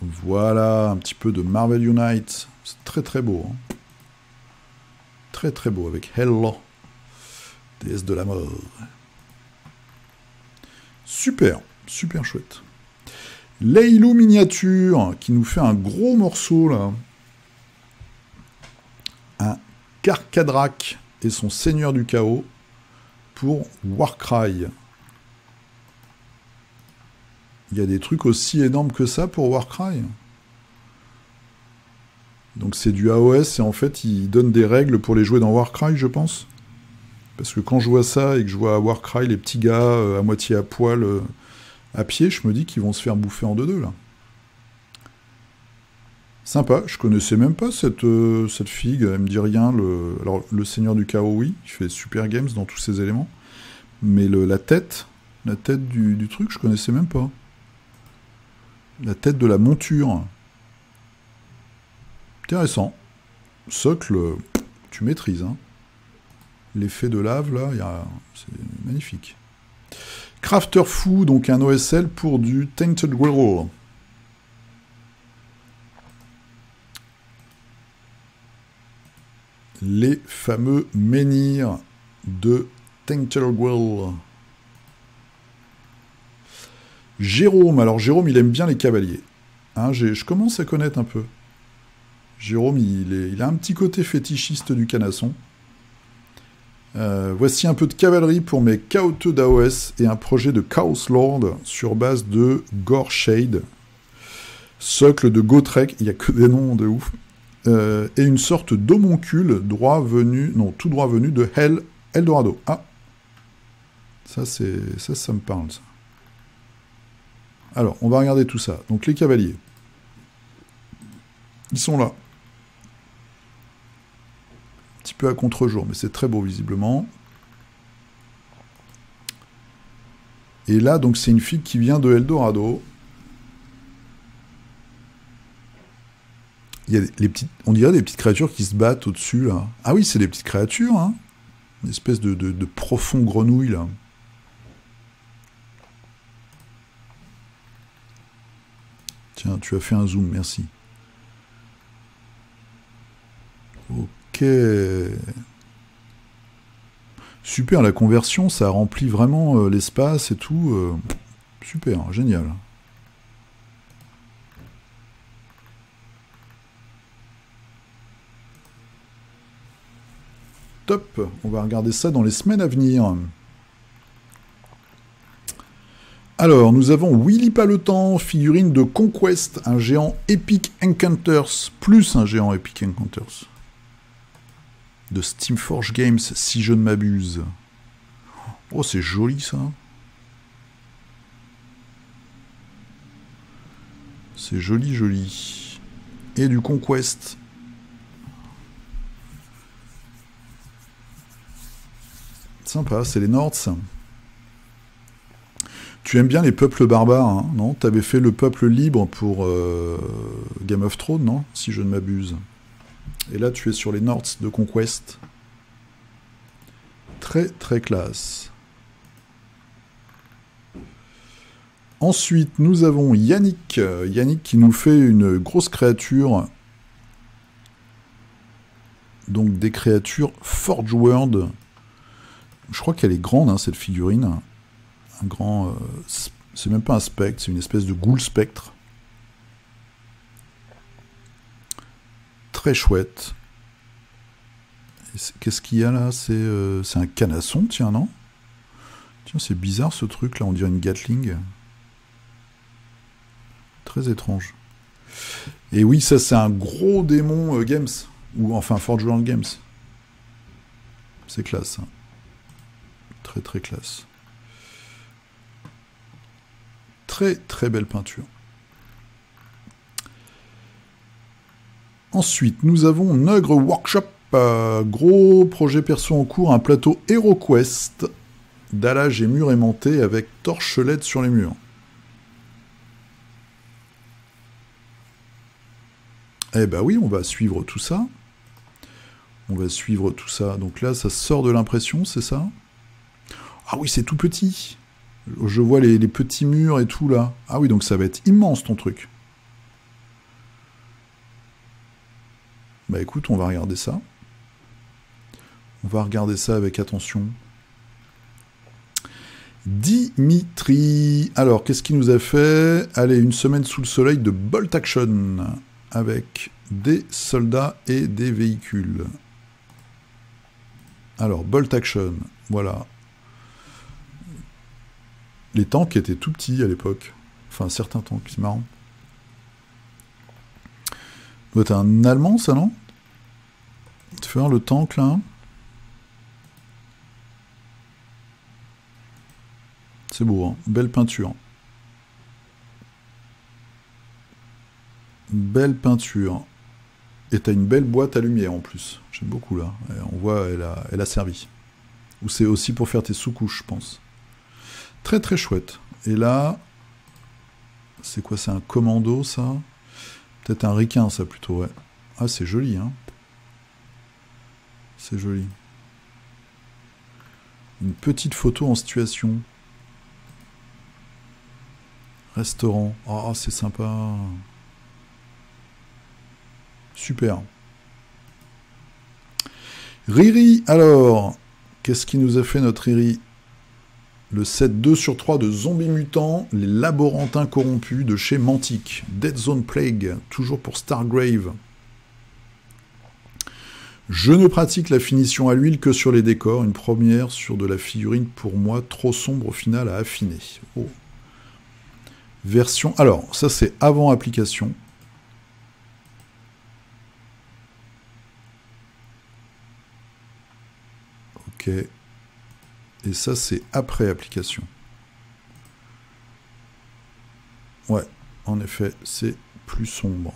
voilà, un petit peu de Marvel Unite. C'est très très beau. Hein. Très très beau, avec Hela, déesse de la mort. Super, super chouette. Laylo miniature, qui nous fait un gros morceau, là. Un Karkadrak et son seigneur du chaos pour Warcry. Il y a des trucs aussi énormes que ça pour Warcry. Donc c'est du AOS et en fait ils donnent des règles pour les jouer dans Warcry, je pense. Parce que quand je vois ça et que je vois à Warcry les petits gars à moitié à poil à pied, je me dis qu'ils vont se faire bouffer en deux là. Sympa, je connaissais même pas cette figue, elle me dit rien. Alors le Seigneur du Chaos, oui, il fait super games dans tous ses éléments. Mais la tête du truc, je connaissais même pas. La tête de la monture. Intéressant. Socle, tu maîtrises. Hein. L'effet de lave, là, c'est magnifique. Crafter Fou, donc un OSL pour du Tainted Grail. Les fameux menhirs de Tainted Grail. Jérôme, alors Jérôme, il aime bien les cavaliers. Hein, je commence à connaître un peu. Jérôme, il a un petit côté fétichiste du canasson. Voici un peu de cavalerie pour mes chaoteux d'AOS et un projet de Chaos Lord sur base de Gore Shade. Socle de Gotrek, il n'y a que des noms de ouf. Et une sorte d'homoncule tout droit venu de Eldorado. Ah, ça me parle, ça. Alors, on va regarder tout ça. Donc, les cavaliers. Ils sont là. Un petit peu à contre-jour, mais c'est très beau, visiblement. Et là, donc, c'est une figue qui vient de Eldorado. Il y a on dirait des petites créatures qui se battent au-dessus, là. Ah oui, c'est des petites créatures, hein. Une espèce de profond grenouille, là. Tiens, tu as fait un zoom, merci. Ok. Super, la conversion, ça remplit vraiment l'espace et tout. Super, génial. Top, on va regarder ça dans les semaines à venir. Alors, nous avons Willy Paletan, figurine de Conquest, un géant Epic Encounters, plus un géant Epic Encounters. De Steamforge Games, si je ne m'abuse. Oh, c'est joli, ça. C'est joli, joli. Et du Conquest. Sympa, c'est les Nords. Tu aimes bien les peuples barbares, hein, non? T'avais fait le peuple libre pour Game of Thrones, non? Si je ne m'abuse. Et là, tu es sur les Nords de Conquest. Très, très classe. Ensuite, nous avons Yannick. Yannick qui nous fait une grosse créature. Donc, des créatures Forge World. Je crois qu'elle est grande, hein, cette figurine. Un grand... c'est même pas un spectre, c'est une espèce de ghoul spectre. très chouette. Qu'est-ce qu'il y a là? C'est un canasson, tiens, non? Tiens, c'est bizarre ce truc là, on dirait une Gatling. Très étrange. Et oui, ça c'est un gros démon Games, ou enfin Forge World Games. C'est classe. Hein. Très très classe. Très très belle peinture. Ensuite, nous avons Nugre Workshop, gros projet perso en cours, un plateau HeroQuest, dallage et murs aimantés avec torche LED sur les murs. Eh ben oui, on va suivre tout ça. On va suivre tout ça. Donc là, ça sort de l'impression, c'est ça? Ah oui, c'est tout petit. Je vois les petits murs et tout là. Ah oui, donc ça va être immense ton truc. Bah écoute, on va regarder ça. On va regarder ça avec attention. Dimitri. Alors, qu'est-ce qu'il nous a fait? Allez, une semaine sous le soleil de Bolt Action. Avec des soldats et des véhicules. Alors, Bolt Action. Voilà. Les tanks étaient tout petits à l'époque. Enfin, certains tanks, c'est marrant. Doit être un Allemand, ça, non? Faire le tank, là. C'est beau, hein. Belle peinture. Belle peinture. Et t'as une belle boîte à lumière, en plus. J'aime beaucoup, là. Et on voit, elle a servi. Ou c'est aussi pour faire tes sous-couches, je pense. Très, très chouette. Et là... C'est quoi, c'est un commando, ça? Peut-être un requin, ça, plutôt, ouais. Ah, c'est joli, hein. C'est joli. Une petite photo en situation. Restaurant. Oh, c'est sympa. Super. Riri, alors. Qu'est-ce qui nous a fait notre Riri? Le set 2/3 de Zombies Mutants, les Laborantins Corrompus de chez Mantic. Dead Zone Plague, toujours pour Stargrave. Je ne pratique la finition à l'huile que sur les décors. Une première sur de la figurine pour moi, trop sombre au final à affiner. Oh. Version... Alors, ça c'est avant application. Ok. Et ça c'est après application. Ouais, en effet, c'est plus sombre.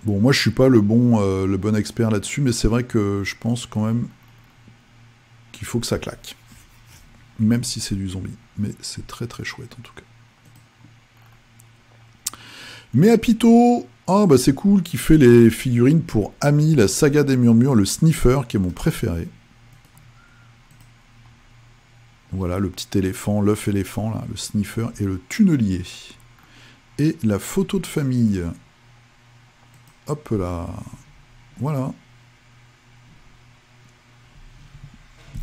Bon, moi je suis pas le bon expert là-dessus, mais c'est vrai que je pense quand même qu'il faut que ça claque. Même si c'est du zombie. Mais c'est très très chouette en tout cas. Mais Apito, oh bah c'est cool, qui fait les figurines pour Ami, la saga des murmures, le sniffer, qui est mon préféré. Voilà, le petit éléphant, l'œuf éléphant, là, le sniffer et le tunnelier. Et la photo de famille. Hop là. Voilà.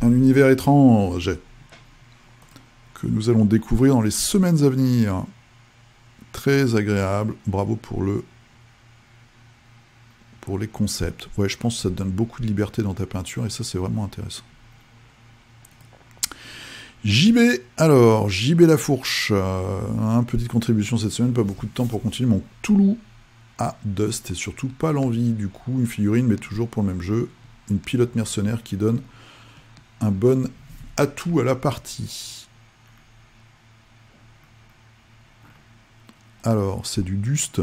Un univers étrange que nous allons découvrir dans les semaines à venir. Très agréable. Bravo pour les concepts. Ouais, je pense que ça te donne beaucoup de liberté dans ta peinture et ça, c'est vraiment intéressant. JB, alors, JB la fourche. Petite contribution cette semaine, pas beaucoup de temps pour continuer mon Toulouse à Dust et surtout pas l'envie. Du coup, une figurine, mais toujours pour le même jeu. Une pilote mercenaire qui donne un bon atout à la partie. Alors, c'est du Dust.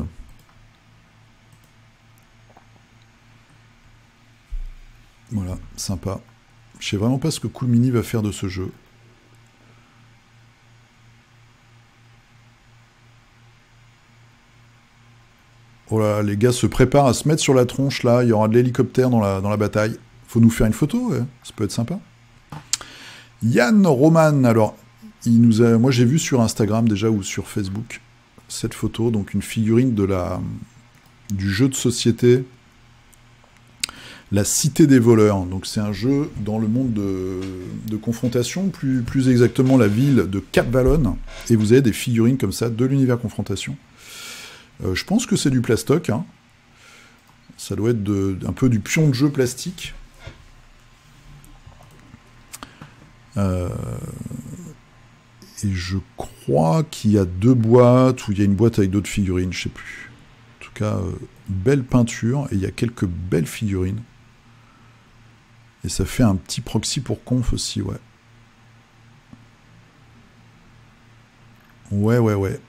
Voilà, sympa. Je sais vraiment pas ce que Cool Mini va faire de ce jeu. Oh là, les gars se préparent à se mettre sur la tronche, là. Il y aura de l'hélicoptère dans la bataille. Faut nous faire une photo, ouais. Ça peut être sympa. Yann Roman, alors, moi j'ai vu sur Instagram déjà, ou sur Facebook, cette photo, donc une figurine du jeu de société La Cité des voleurs. Donc c'est un jeu dans le monde de confrontation, plus exactement la ville de Cap Vallon, et vous avez des figurines comme ça de l'univers confrontation. Je pense que c'est du plastoc, hein. Ça doit être un peu du pion de jeu plastique. Et je crois qu'il y a 2 boîtes, ou il y a une boîte avec d'autres figurines, je sais plus. En tout cas, belle peinture, et il y a quelques belles figurines. Et ça fait un petit proxy pour conf aussi, ouais. Ouais.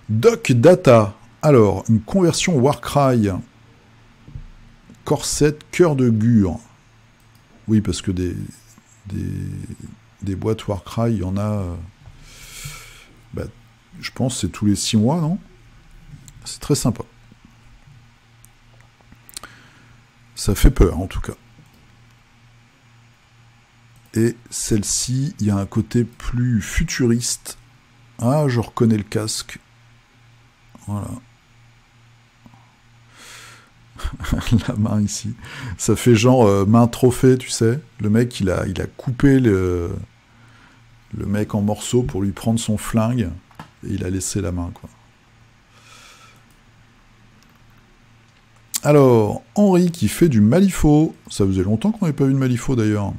Doc Data. Alors, une conversion Warcry. Corset, cœur de Gure. Oui, parce que des boîtes Warcry, il y en a... je pense que c'est tous les 6 mois, non? C'est très sympa. Ça fait peur, en tout cas. Et celle-ci, il y a un côté plus futuriste. Ah, je reconnais le casque. Voilà. La main ici. Ça fait genre main trophée, tu sais. Le mec, il a coupé le mec en morceaux pour lui prendre son flingue. Et il a laissé la main, quoi. Alors, Henri qui fait du Malifaux. Ça faisait longtemps qu'on n'avait pas vu de Malifaux, d'ailleurs.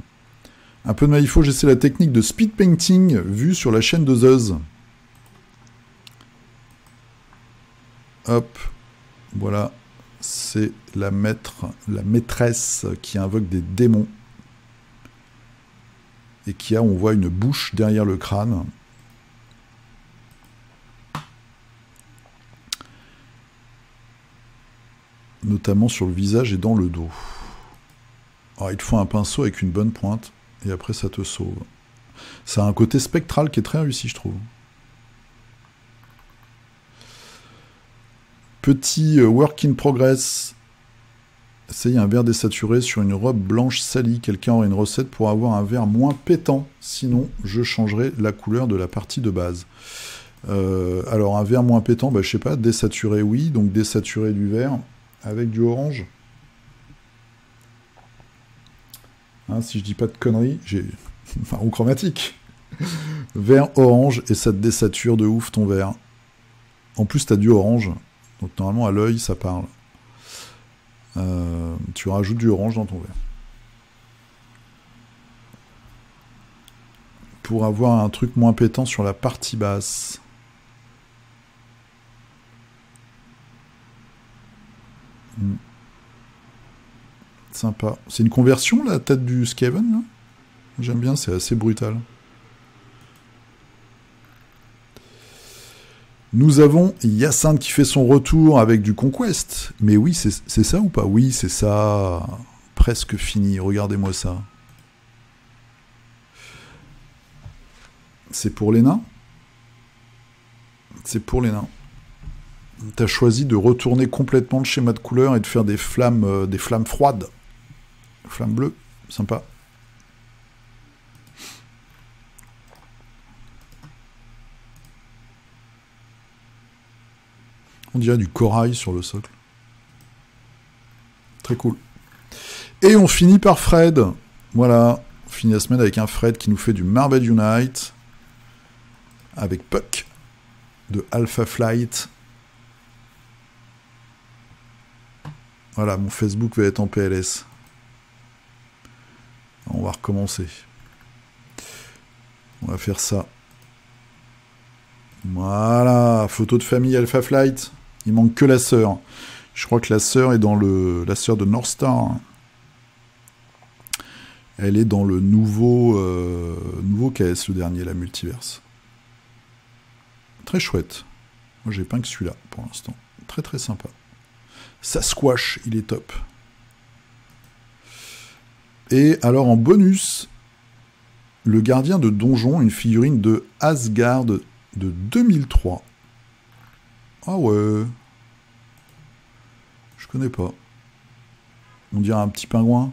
Un peu de Malifaux, j'essaie la technique de speed painting vue sur la chaîne de Zeus. Hop. Voilà. C'est la maîtresse qui invoque des démons. Et on voit une bouche derrière le crâne. Notamment sur le visage et dans le dos. Alors, il te faut un pinceau avec une bonne pointe, et après ça te sauve. Ça a un côté spectral qui est très réussi, je trouve. Petit work in progress. Essayez un verre désaturé sur une robe blanche salie. Quelqu'un aurait une recette pour avoir un verre moins pétant. Sinon, je changerai la couleur de la partie de base. Alors, un verre moins pétant, je sais pas, désaturé, oui. Donc, désaturé du verre avec du orange. Hein, si je dis pas de conneries, j'ai... Enfin, ou chromatique. Vert orange, et ça te désature de ouf ton verre. En plus, t'as du orange. Donc normalement, à l'œil, ça parle. Tu rajoutes du orange dans ton verre. Pour avoir un truc moins pétant sur la partie basse. Sympa. C'est une conversion, la tête du Skaven, là? J'aime bien, c'est assez brutal. Nous avons Hyacinthe qui fait son retour avec du Conquest. Mais oui, c'est ça ou pas? Oui, c'est ça. Presque fini, regardez-moi ça. C'est pour les nains? C'est pour les nains. T'as choisi de retourner complètement le schéma de couleur et de faire des flammes froides. Flammes bleues, sympa. On dirait du corail sur le socle. Très cool. Et on finit par Fred. Voilà. On finit la semaine avec un Fred qui nous fait du Marvel Unite. Avec Puck. De Alpha Flight. Voilà, mon Facebook va être en PLS. On va recommencer. On va faire ça. Voilà, photo de famille Alpha Flight. Il manque que la sœur. Je crois que la sœur est dans la sœur de North Star. Elle est dans le nouveau KS, le dernier, la Multiverse. Très chouette. Moi, j'ai peint que celui-là, pour l'instant. Très, très sympa. Sasquatch, il est top. Et alors, en bonus, le gardien de donjon, une figurine de Asgard de 2003. Ah ouais. Je connais pas. On dirait un petit pingouin.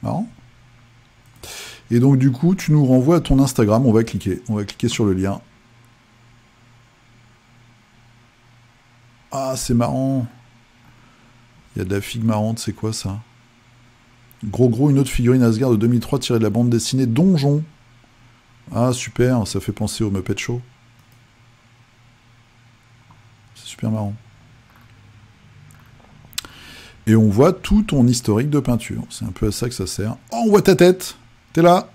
Marrant. Et donc, du coup, tu nous renvoies à ton Instagram. On va cliquer. On va cliquer sur le lien. Ah, c'est marrant. Il y a de la figue marrante. C'est quoi, ça? Gros, une autre figurine Asgard de 2003 tirée de la bande dessinée Donjon. Ah, super, ça fait penser au Muppet Show. C'est super marrant. Et on voit tout ton historique de peinture. C'est un peu à ça que ça sert. Oh, on voit ta tête. T'es là.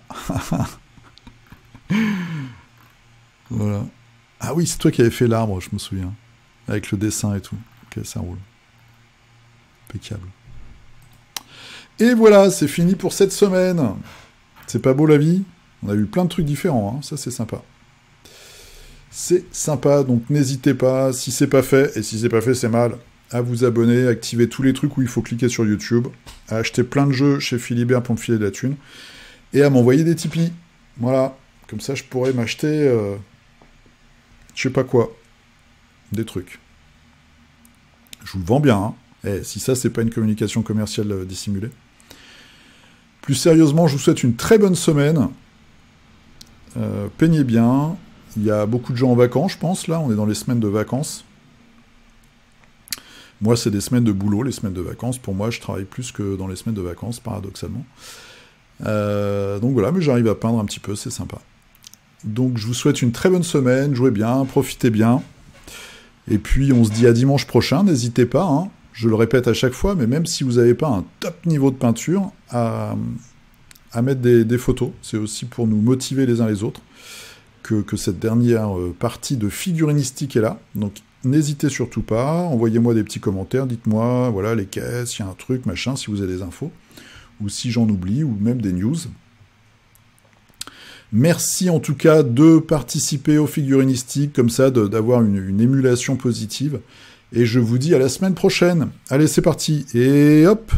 Voilà. Ah oui, c'est toi qui avais fait l'arbre, je me souviens. Avec le dessin et tout. Ok, ça roule. Impeccable. Et voilà, c'est fini pour cette semaine. C'est pas beau la vie? On a eu plein de trucs différents, hein. Ça c'est sympa. C'est sympa, donc n'hésitez pas, si c'est pas fait, et si c'est pas fait c'est mal, à vous abonner, activer tous les trucs où il faut cliquer sur YouTube, à acheter plein de jeux chez Philibert pour me filer de la thune, et à m'envoyer des Tipeee. Voilà, comme ça je pourrais m'acheter, je sais pas quoi, des trucs. Je vous le vends bien, hein. Et si ça c'est pas une communication commerciale dissimulée. Plus sérieusement, je vous souhaite une très bonne semaine. Peignez bien. Il y a beaucoup de gens en vacances, je pense, là. On est dans les semaines de vacances. Moi, c'est des semaines de boulot, les semaines de vacances. Pour moi, je travaille plus que dans les semaines de vacances, paradoxalement. Donc voilà, mais j'arrive à peindre un petit peu, c'est sympa. Donc je vous souhaite une très bonne semaine. Jouez bien, profitez bien. Et puis, on se dit à dimanche prochain. N'hésitez pas, hein. Je le répète à chaque fois, mais même si vous n'avez pas un top niveau de peinture, à mettre des photos. C'est aussi pour nous motiver les uns les autres que cette dernière partie de figurinistique est là. Donc n'hésitez surtout pas, envoyez-moi des petits commentaires, dites-moi, voilà, les caisses, il y a un truc, machin, si vous avez des infos, ou si j'en oublie, ou même des news. Merci en tout cas de participer au figurinistique, comme ça, d'avoir une émulation positive. Et je vous dis à la semaine prochaine. Allez, c'est parti. Et hop!